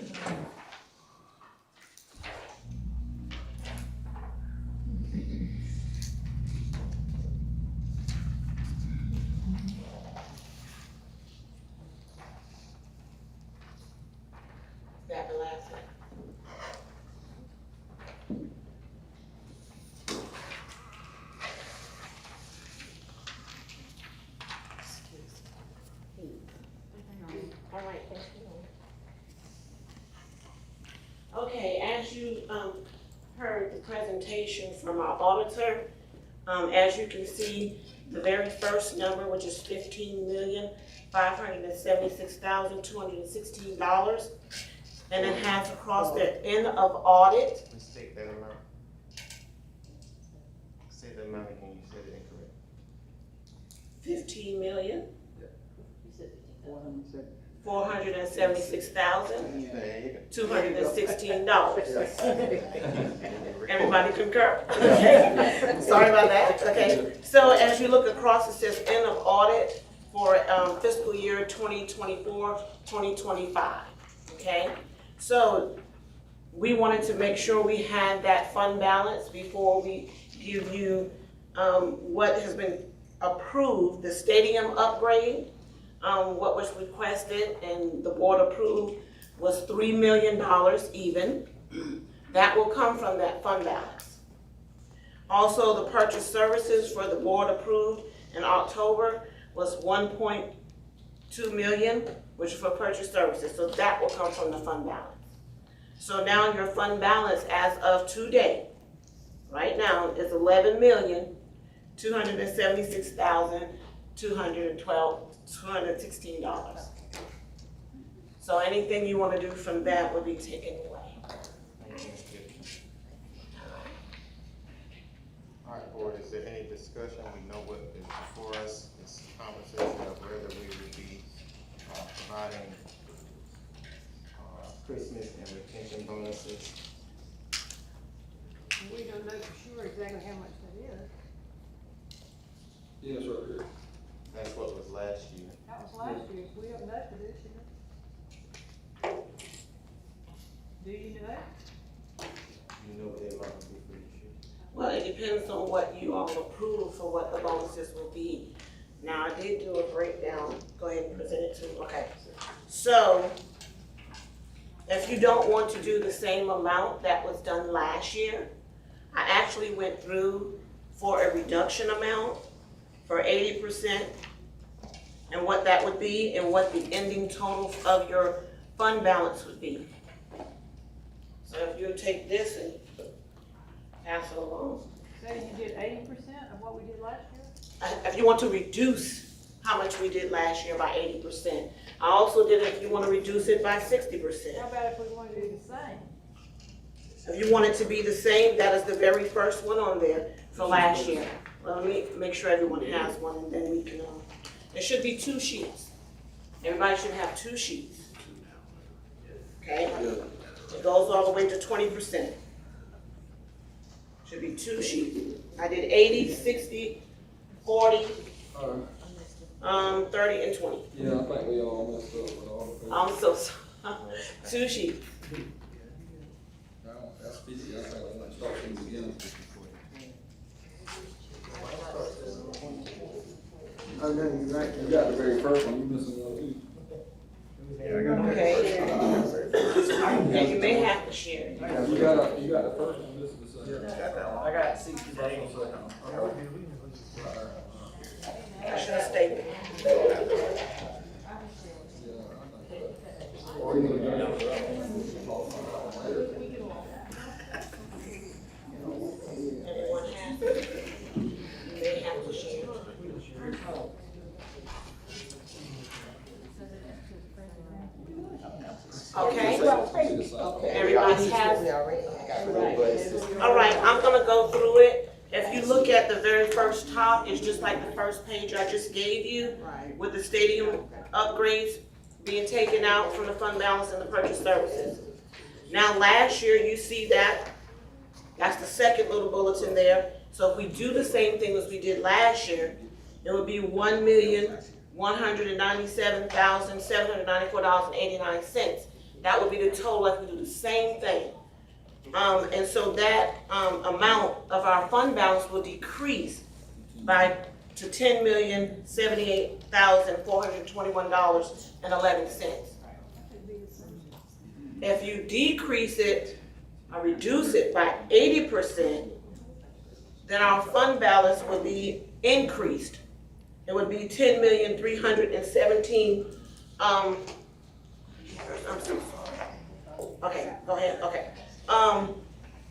All right, thank you. Okay, as you, heard the presentation from our auditor, as you can see, the very first number, which is $15,576,216, and it has across the end of audit. Mistake that amount. Say the amount again, you said it incorrect. 15,476,216. Everybody concur? Okay. Sorry about that. Okay. So as you look across, it says end of audit for fiscal year 2024-2025. Okay. So we wanted to make sure we had that fund balance before we give you what has been approved, the stadium upgrade. What was requested and the board approved was $3 million even. That will come from that fund balance. Also, the purchase services for the board approved in October was $1.2 million, which is for purchase services. So that will come from the fund balance. So now your fund balance as of today, right now, is $11,276,216. So anything you want to do from that will be taken away. All right, board, is there any discussion? We know what is before us. It's a conversation of whether we would be providing Christmas and retention bonuses. We don't know for sure exactly how much that is. Yes, right here. That's what was last year. That was last year, we don't know for this year. Do you know? You know what the amount would be for this year? Well, it depends on what you all approve for what the bonuses will be. Now, I did do a breakdown. Go ahead and present it to me. Okay. So, if you don't want to do the same amount that was done last year, I actually went through for a reduction amount for 80% and what that would be and what the ending total of your fund balance would be. So if you take this and pass it along. So you did 80% of what we did last year? If you want to reduce how much we did last year by 80%. I also did it if you want to reduce it by 60%. How about if we want to do the same? If you want it to be the same, that is the very first one on there for last year. Well, let me make sure everyone has one and then we can, there should be 2 sheets. Everybody should have 2 sheets. Okay? It goes all the way to 20%. Should be 2 sheets. I did 80, 60, 40, 30, and 20. Yeah, I think we all messed up with all the. I'm so sorry. 2 sheets. No, that's 50, I think I want to start from the beginning. Oh, no, you're right. You got the very first one, you missing one too. Okay. And you may have to share. You got the first one, this is the second. I got 60 bucks. I should have stayed. Everyone has it. You may have to share. Okay? Everybody has it. All right, I'm gonna go through it. If you look at the very first top, it's just like the first page I just gave you with the stadium upgrades being taken out from the fund balance and the purchase services. Now, last year, you see that, that's the second little bulletin there. So if we do the same thing as we did last year, it would be $1,197,794.89. That would be the total if we do the same thing. And so that amount of our fund balance will decrease to $10,078,421.11. If you decrease it reduce it by 80%, then our fund balance would be increased. It would be 10,317,000. I'm so sorry. Okay, go ahead. Okay.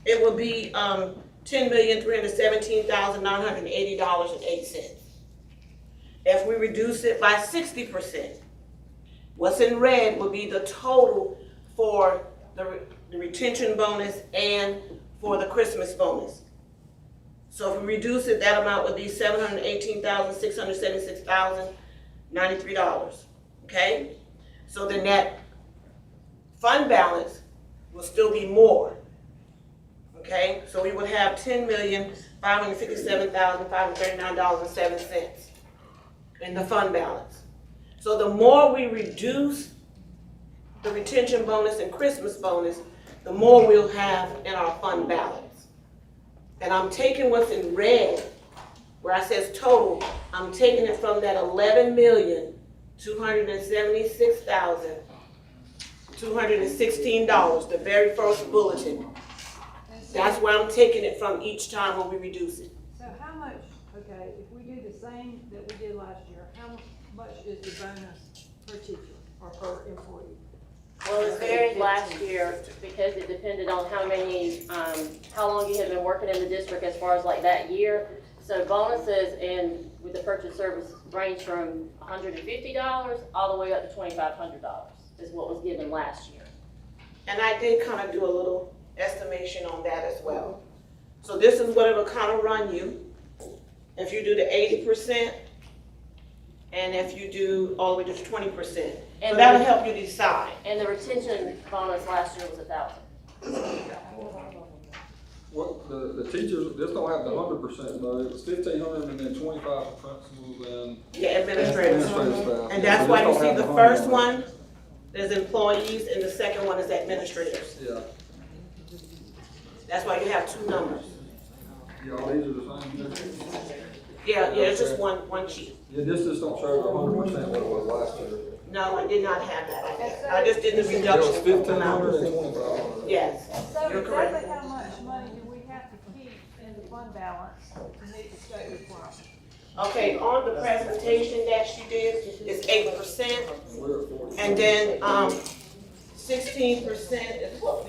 It would be $10,317,980.08. If we reduce it by 60%, what's in red would be the total for the retention bonus and for the Christmas bonus. So if we reduce it, that amount would be $718,676,093. Okay? So the net fund balance will still be more. Okay? So we would have $10,557,539.07 in the fund balance. So the more we reduce the retention bonus and Christmas bonus, the more we'll have in our fund balance. And I'm taking what's in red, where I says total, I'm taking it from that $11,276,216, the very first bulletin. That's where I'm taking it from each time when we reduce it. So how much, okay, if we do the same that we did last year, how much is the bonus per teacher or per employee? Well, it varied last year because it depended on how long you had been working in the district as far as like that year. So bonuses and with the purchase service range from $150 all the way up to $2,500 is what was given last year. And I did kind of do a little estimation on that as well. So this is what it'll kind of run you. If you do the 80%, and if you do all the way to 20%. And so that'll help you decide. And the retention bonus last year was $1,000. What, the teachers, this don't have the 100% though, it was 1,500 and then 25 for principals and. Yeah, administrators. Staff. And that's why you see the first one, there's employees, and the second one is administrators. Yeah. That's why you have two numbers. Yeah, all these are the same. Yeah, it's just one sheet. Yeah, this just don't show the 100% what it was last year. No, I did not have that. I just did the It was reduction. 1,500 and 2500. Yes, So you're correct. exactly how much money do we have to keep in the fund balance to meet the state requirement? Okay, on the presentation that she did, it's 8%. We're at 40. And then, 16% is what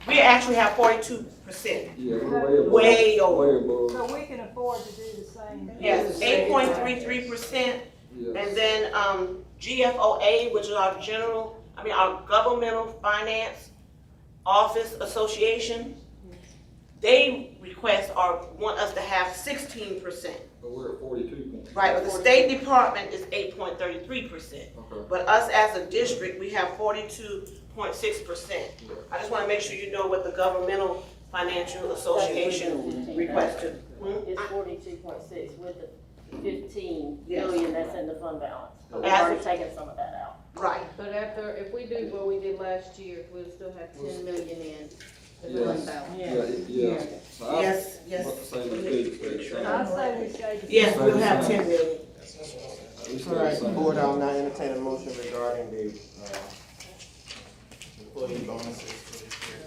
we actually have 42%. Yeah, we're Way over. Way above. So we can afford to do the same. Yes, 8.33%. Yes. And then, GFOA, which is our our governmental finance office association, they want us to have 16%. But we're at 42. Right, but the State Department is 8.33%. Okay. But us as a district, we have 42.6%. I just want to make sure you know what the governmental financial association requested. It's 42.6 with the 15 Yes. million that's in the fund balance. We've As- already taken some of that out. Right. But if we do what we did last year, we'll still have 10 million in the Yes. fund balance. Yeah. So I- Yes, yes. About to say we did stay the same. I'd say we stay the same. Yes, we'll have 10 million. We stay All the right, same. board, I'll now entertain a motion regarding the, employee bonuses for this year.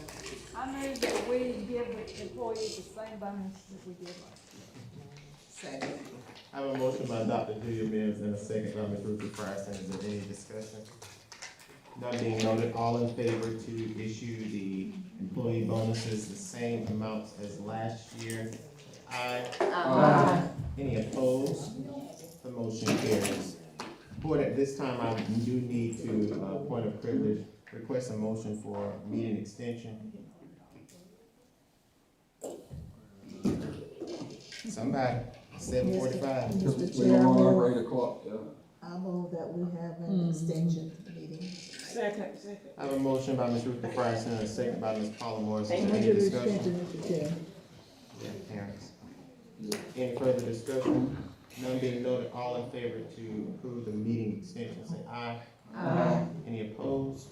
I move that we give the employees the same bonus that we did last year. Second. I have a motion by Dr. Julia Mims and a second by Ms. Ruthie Price. Is there any discussion? None being noted, all in favor to issue the employee bonuses the same amounts as last year? Aye. Aye. Any opposed? The motion carries. Board, at this time, I do need to, point of privilege, request a motion for meeting extension. Somebody, 7:45. Mr. We're on Chairman, our 8 o'clock, yeah. I move that we have an extension meeting. Second. I have a motion by Ms. Ruthie Price and a second by Ms. Paula Morris. Is there any Mr. discussion? Chairman. Yeah, parents. Any further discussion? None being noted, all in favor to approve the meeting extension, say aye. Aye. Any opposed?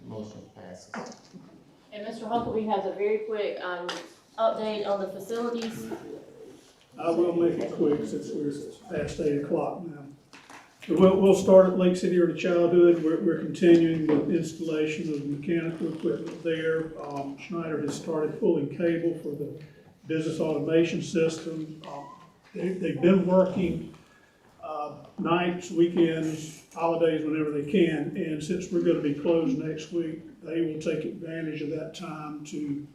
Motion passes. And Mr. Huckabee has a very quick, update on the facilities. I will make it quick since we're past 8 o'clock now. We'll start at Lake City Early Childhood. We're continuing with installation of mechanical equipment there. Schneider has started pulling cable for the business automation system. They've been working nights, weekends, holidays, whenever they can, and since we're gonna be closed next week, they will take advantage of that time to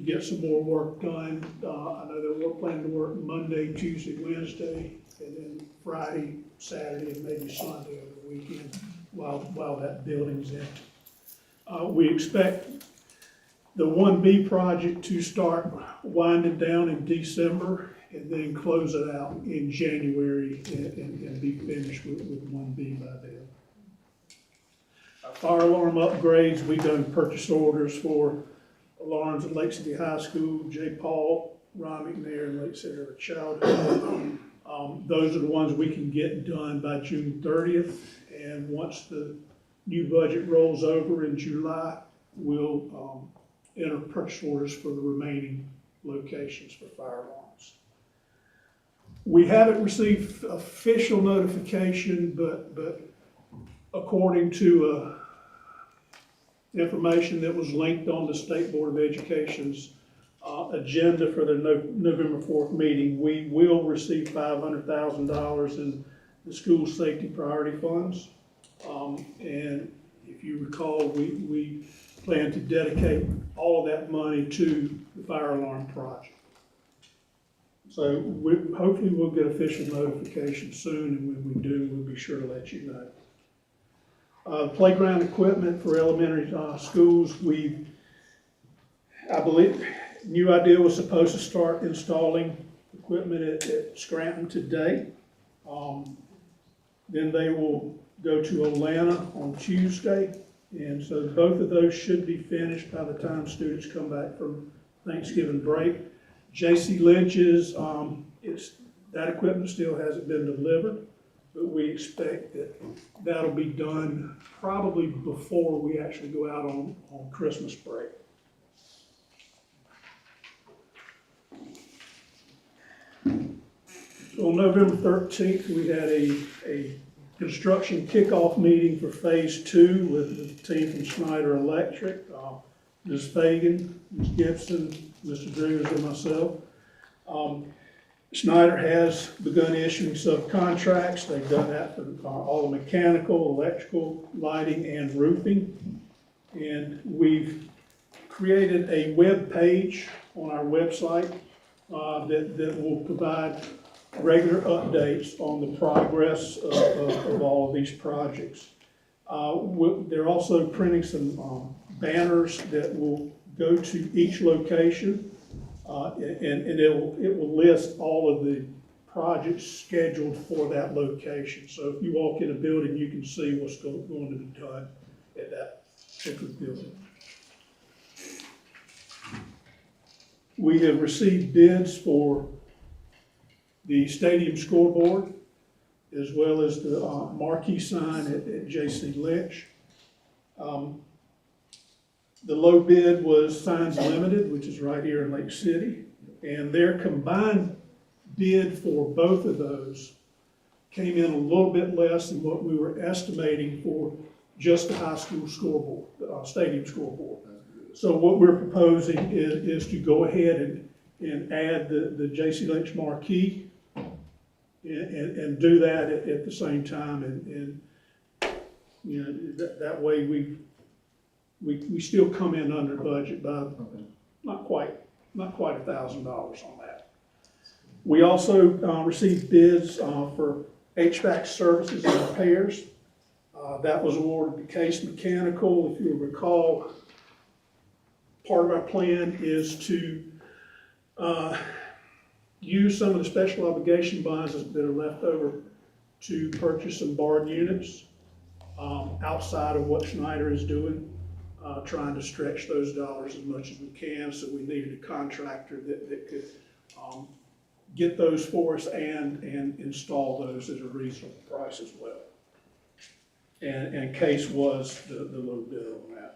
get some more work done. I know they're planning to work Monday, Tuesday, Wednesday, and then Friday, Saturday, and maybe Sunday over the weekend while that building's empty. We expect the 1B project to start winding down in December and then close it out in January and be finished with 1B by then. Fire alarm upgrades, we've done purchase orders for alarms at Lake City High School, J. Paul, Ron McNair, and Lake City Early Childhood. Those are the ones we can get done by June 30th, and once the new budget rolls over in July, we'll enter purchase orders for the remaining locations for fire alarms. We haven't received official notification, but according to information that was linked on the State Board of Education's agenda for the November 4th meeting, we will receive $500,000 in the school safety priority funds. And if you recall, we plan to dedicate all of that money to the fire alarm project. So hopefully we'll get official notification soon, and when we do, we'll be sure to let you know. Playground equipment for elementary schools, I believe, New Idea was supposed to start installing equipment at Scranton today. Then they will go to Atlanta on Tuesday, and so both of those should be finished by the time students come back from Thanksgiving break. J.C. Lynch's, that equipment still hasn't been delivered, but we expect that that'll be done probably before we actually go out on Christmas break. So on November 13th, we had a construction kickoff meeting for phase 2 with the team from Schneider Electric, Ms. Fagan, Ms. Gibson, Mr. Driggers, and myself. Schneider has begun issuing subcontracts. They've done that for all the mechanical, electrical, lighting, and roofing. And we've created a web page on our website that will provide regular updates on the progress of all of these projects. They're also printing some banners that will go to each location, and it will list all of the projects scheduled for that location. So if you walk in a building, you can see what's going to be done at that particular building. We have received bids for the stadium scoreboard, as well as the marquee sign at J.C. Lynch. The low bid was Signs Limited, which is right here in Lake City, and their combined bid for both of those came in a little bit less than what we were estimating for just the high school scoreboard, stadium scoreboard. So what we're proposing is to go ahead and add the J.C. Lynch marquee and do that at the same time, and you know, that way we still come in under budget by not quite $1,000 on that. We also received bids for HVAC services and repairs. That was awarded to Case Mechanical. If you'll recall, part of our plan is to use some of the special obligation bonds that are left over to purchase some barn units outside of what Schneider is doing, trying to stretch those dollars as much as we can. So we needed a contractor that could get those for us and install those at a reasonable price as well. And Case was the low bid on that.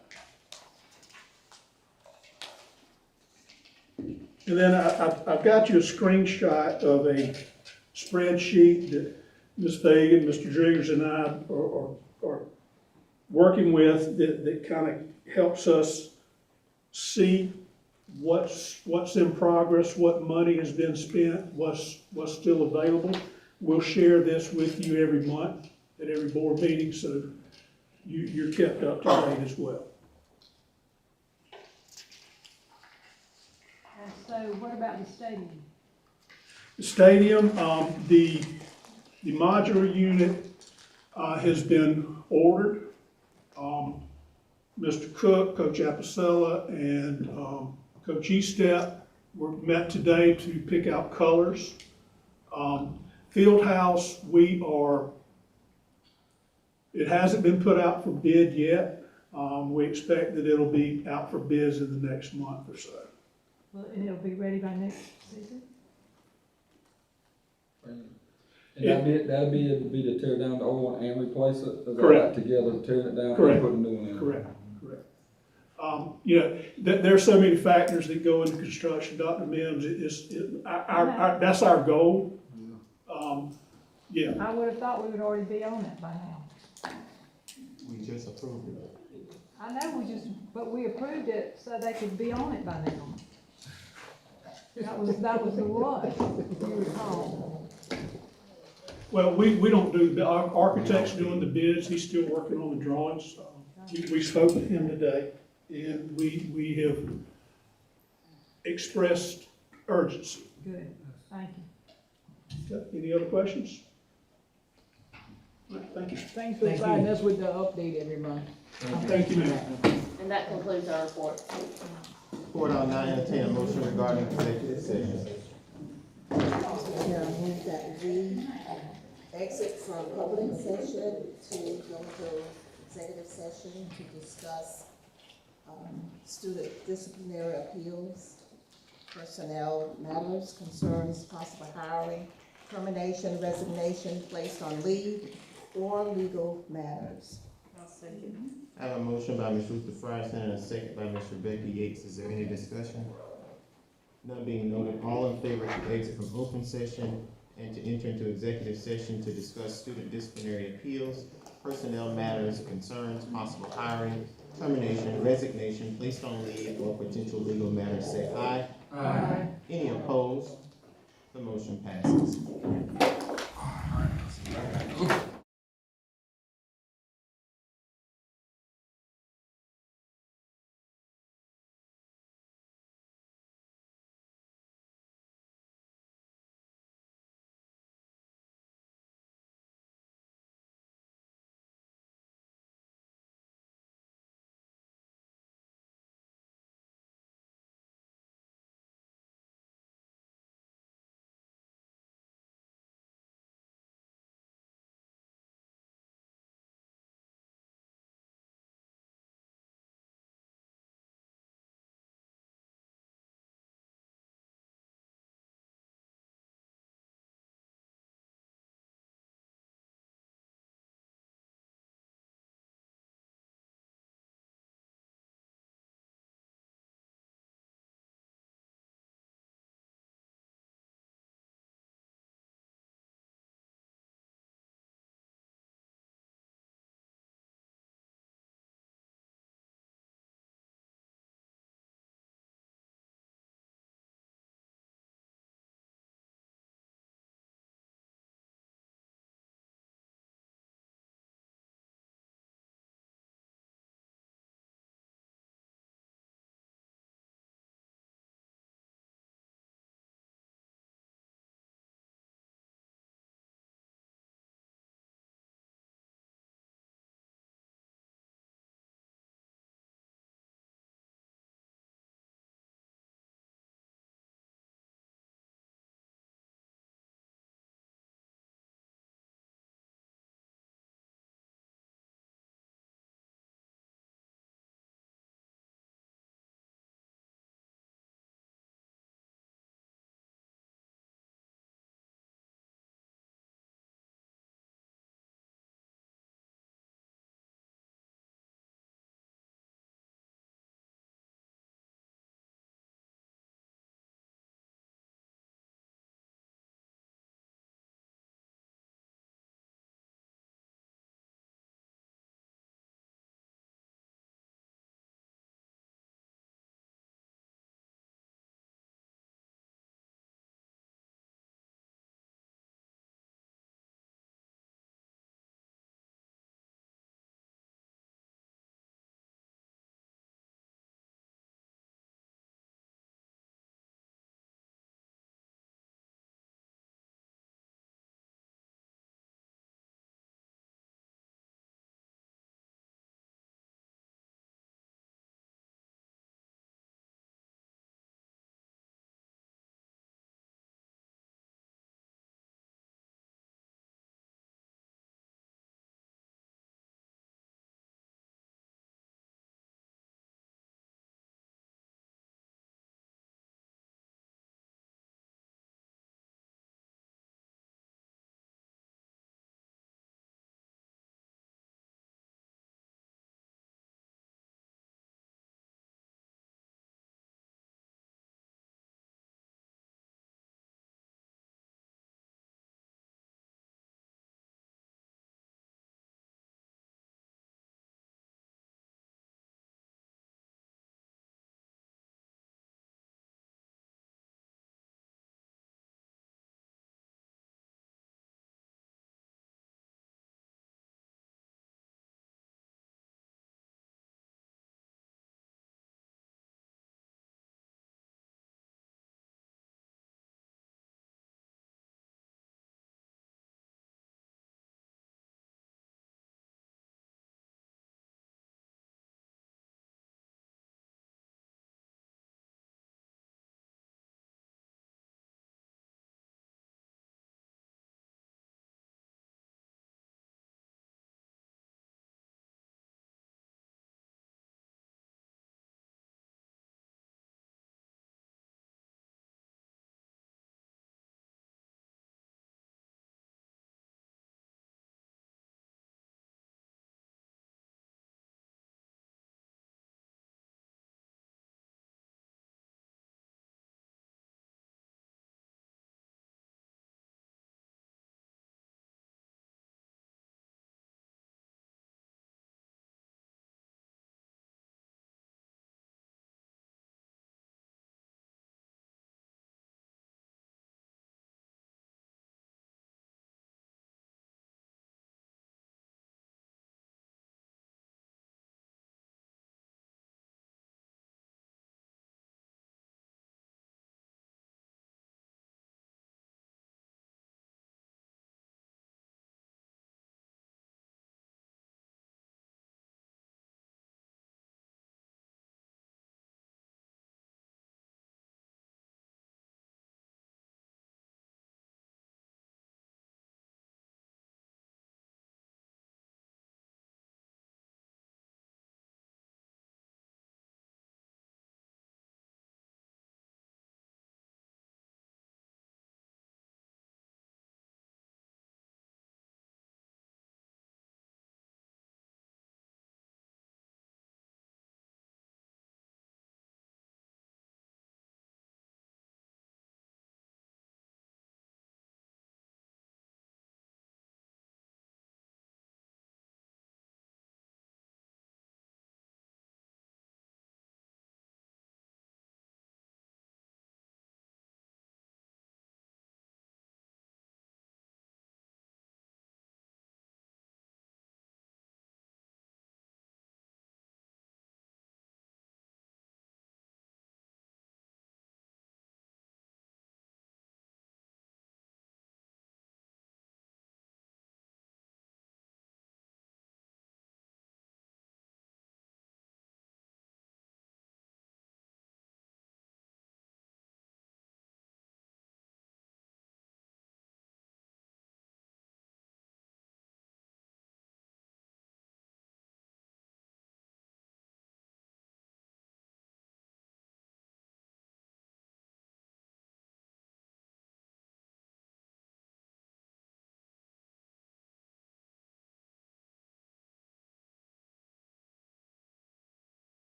And then I've got you a screenshot of a spreadsheet Ms. Fagan, Mr. Driggers and I are working with, that kind of helps us see what's in progress, what money has been spent, what's still available. We'll share this with you every month at every board meeting, so you're kept up to date as well. And so what about the stadium? The stadium, the modular unit has been ordered. Mr. Cook, Coach Apicella, and Coach Estep were met today to pick out colors. Fieldhouse, it hasn't been put out for bid yet. We expect that it'll be out for bids in the next month or so. Well, and it'll be ready by next season? And that'll be to tear down the old one and replace it? Is that Correct. Together, tearing it down Correct. and putting a new one in? Correct. There are so many factors that go into construction, Dr. Mims, that's our goal. Yeah. I would have thought we would already be on it by now. We just approved it. I know, but we approved it so they could be on it by now. That was the rush, you recall. Well, we don't do, our architect's doing the bids, he's still working on the drawings. We spoke with him today, and we have expressed urgency. Good, thank you. Okay, any other questions? All right, thank you. Thanks for providing us with the update every month. Thank you, ma'am. And that concludes our report. Report, I'll now entertain a motion regarding executive session. Now, move that we exit from public session to go into executive session to discuss student disciplinary appeals, personnel matters, concerns, possible hiring, termination, resignation, placed on leave, or legal matters. I have a motion by Ms. Rutha Frierson and a second by Ms. Rebecca Yates. Is there any discussion? None being noted, all in favor to exit from open session and to enter into executive session to discuss student disciplinary appeals, personnel matters, concerns, possible hiring, termination, resignation, placed on leave, or potential legal matters, say aye. Aye. Any opposed? The motion passes.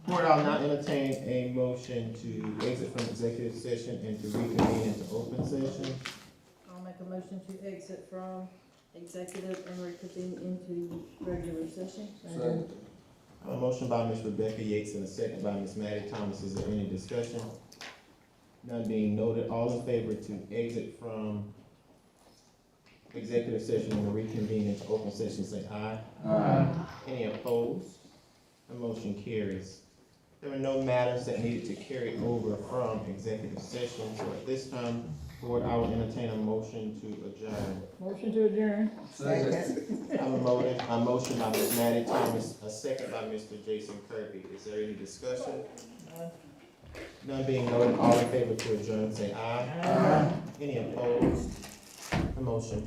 Board, I'll now entertain a motion to exit from executive session and to reconvene into open session. I'll make a motion to exit from executive and reconvene into regular session. Second. A motion by Ms. Rebecca Yates and a second by Ms. Maddie Thomas. Is there any discussion? None being noted, all in favor to exit from executive session and reconvene into open session, say aye. Aye. Any opposed? The motion carries. There were no matters that needed to carry over from executive session, so at this time, Board, I will entertain a motion to adjourn. Motion to adjourn. Second. I have a motion by Ms. Maddie Thomas, a second by Mr. Jason Kirby. Is there any discussion? None being noted, all in favor to adjourn, say aye. Any opposed? The motion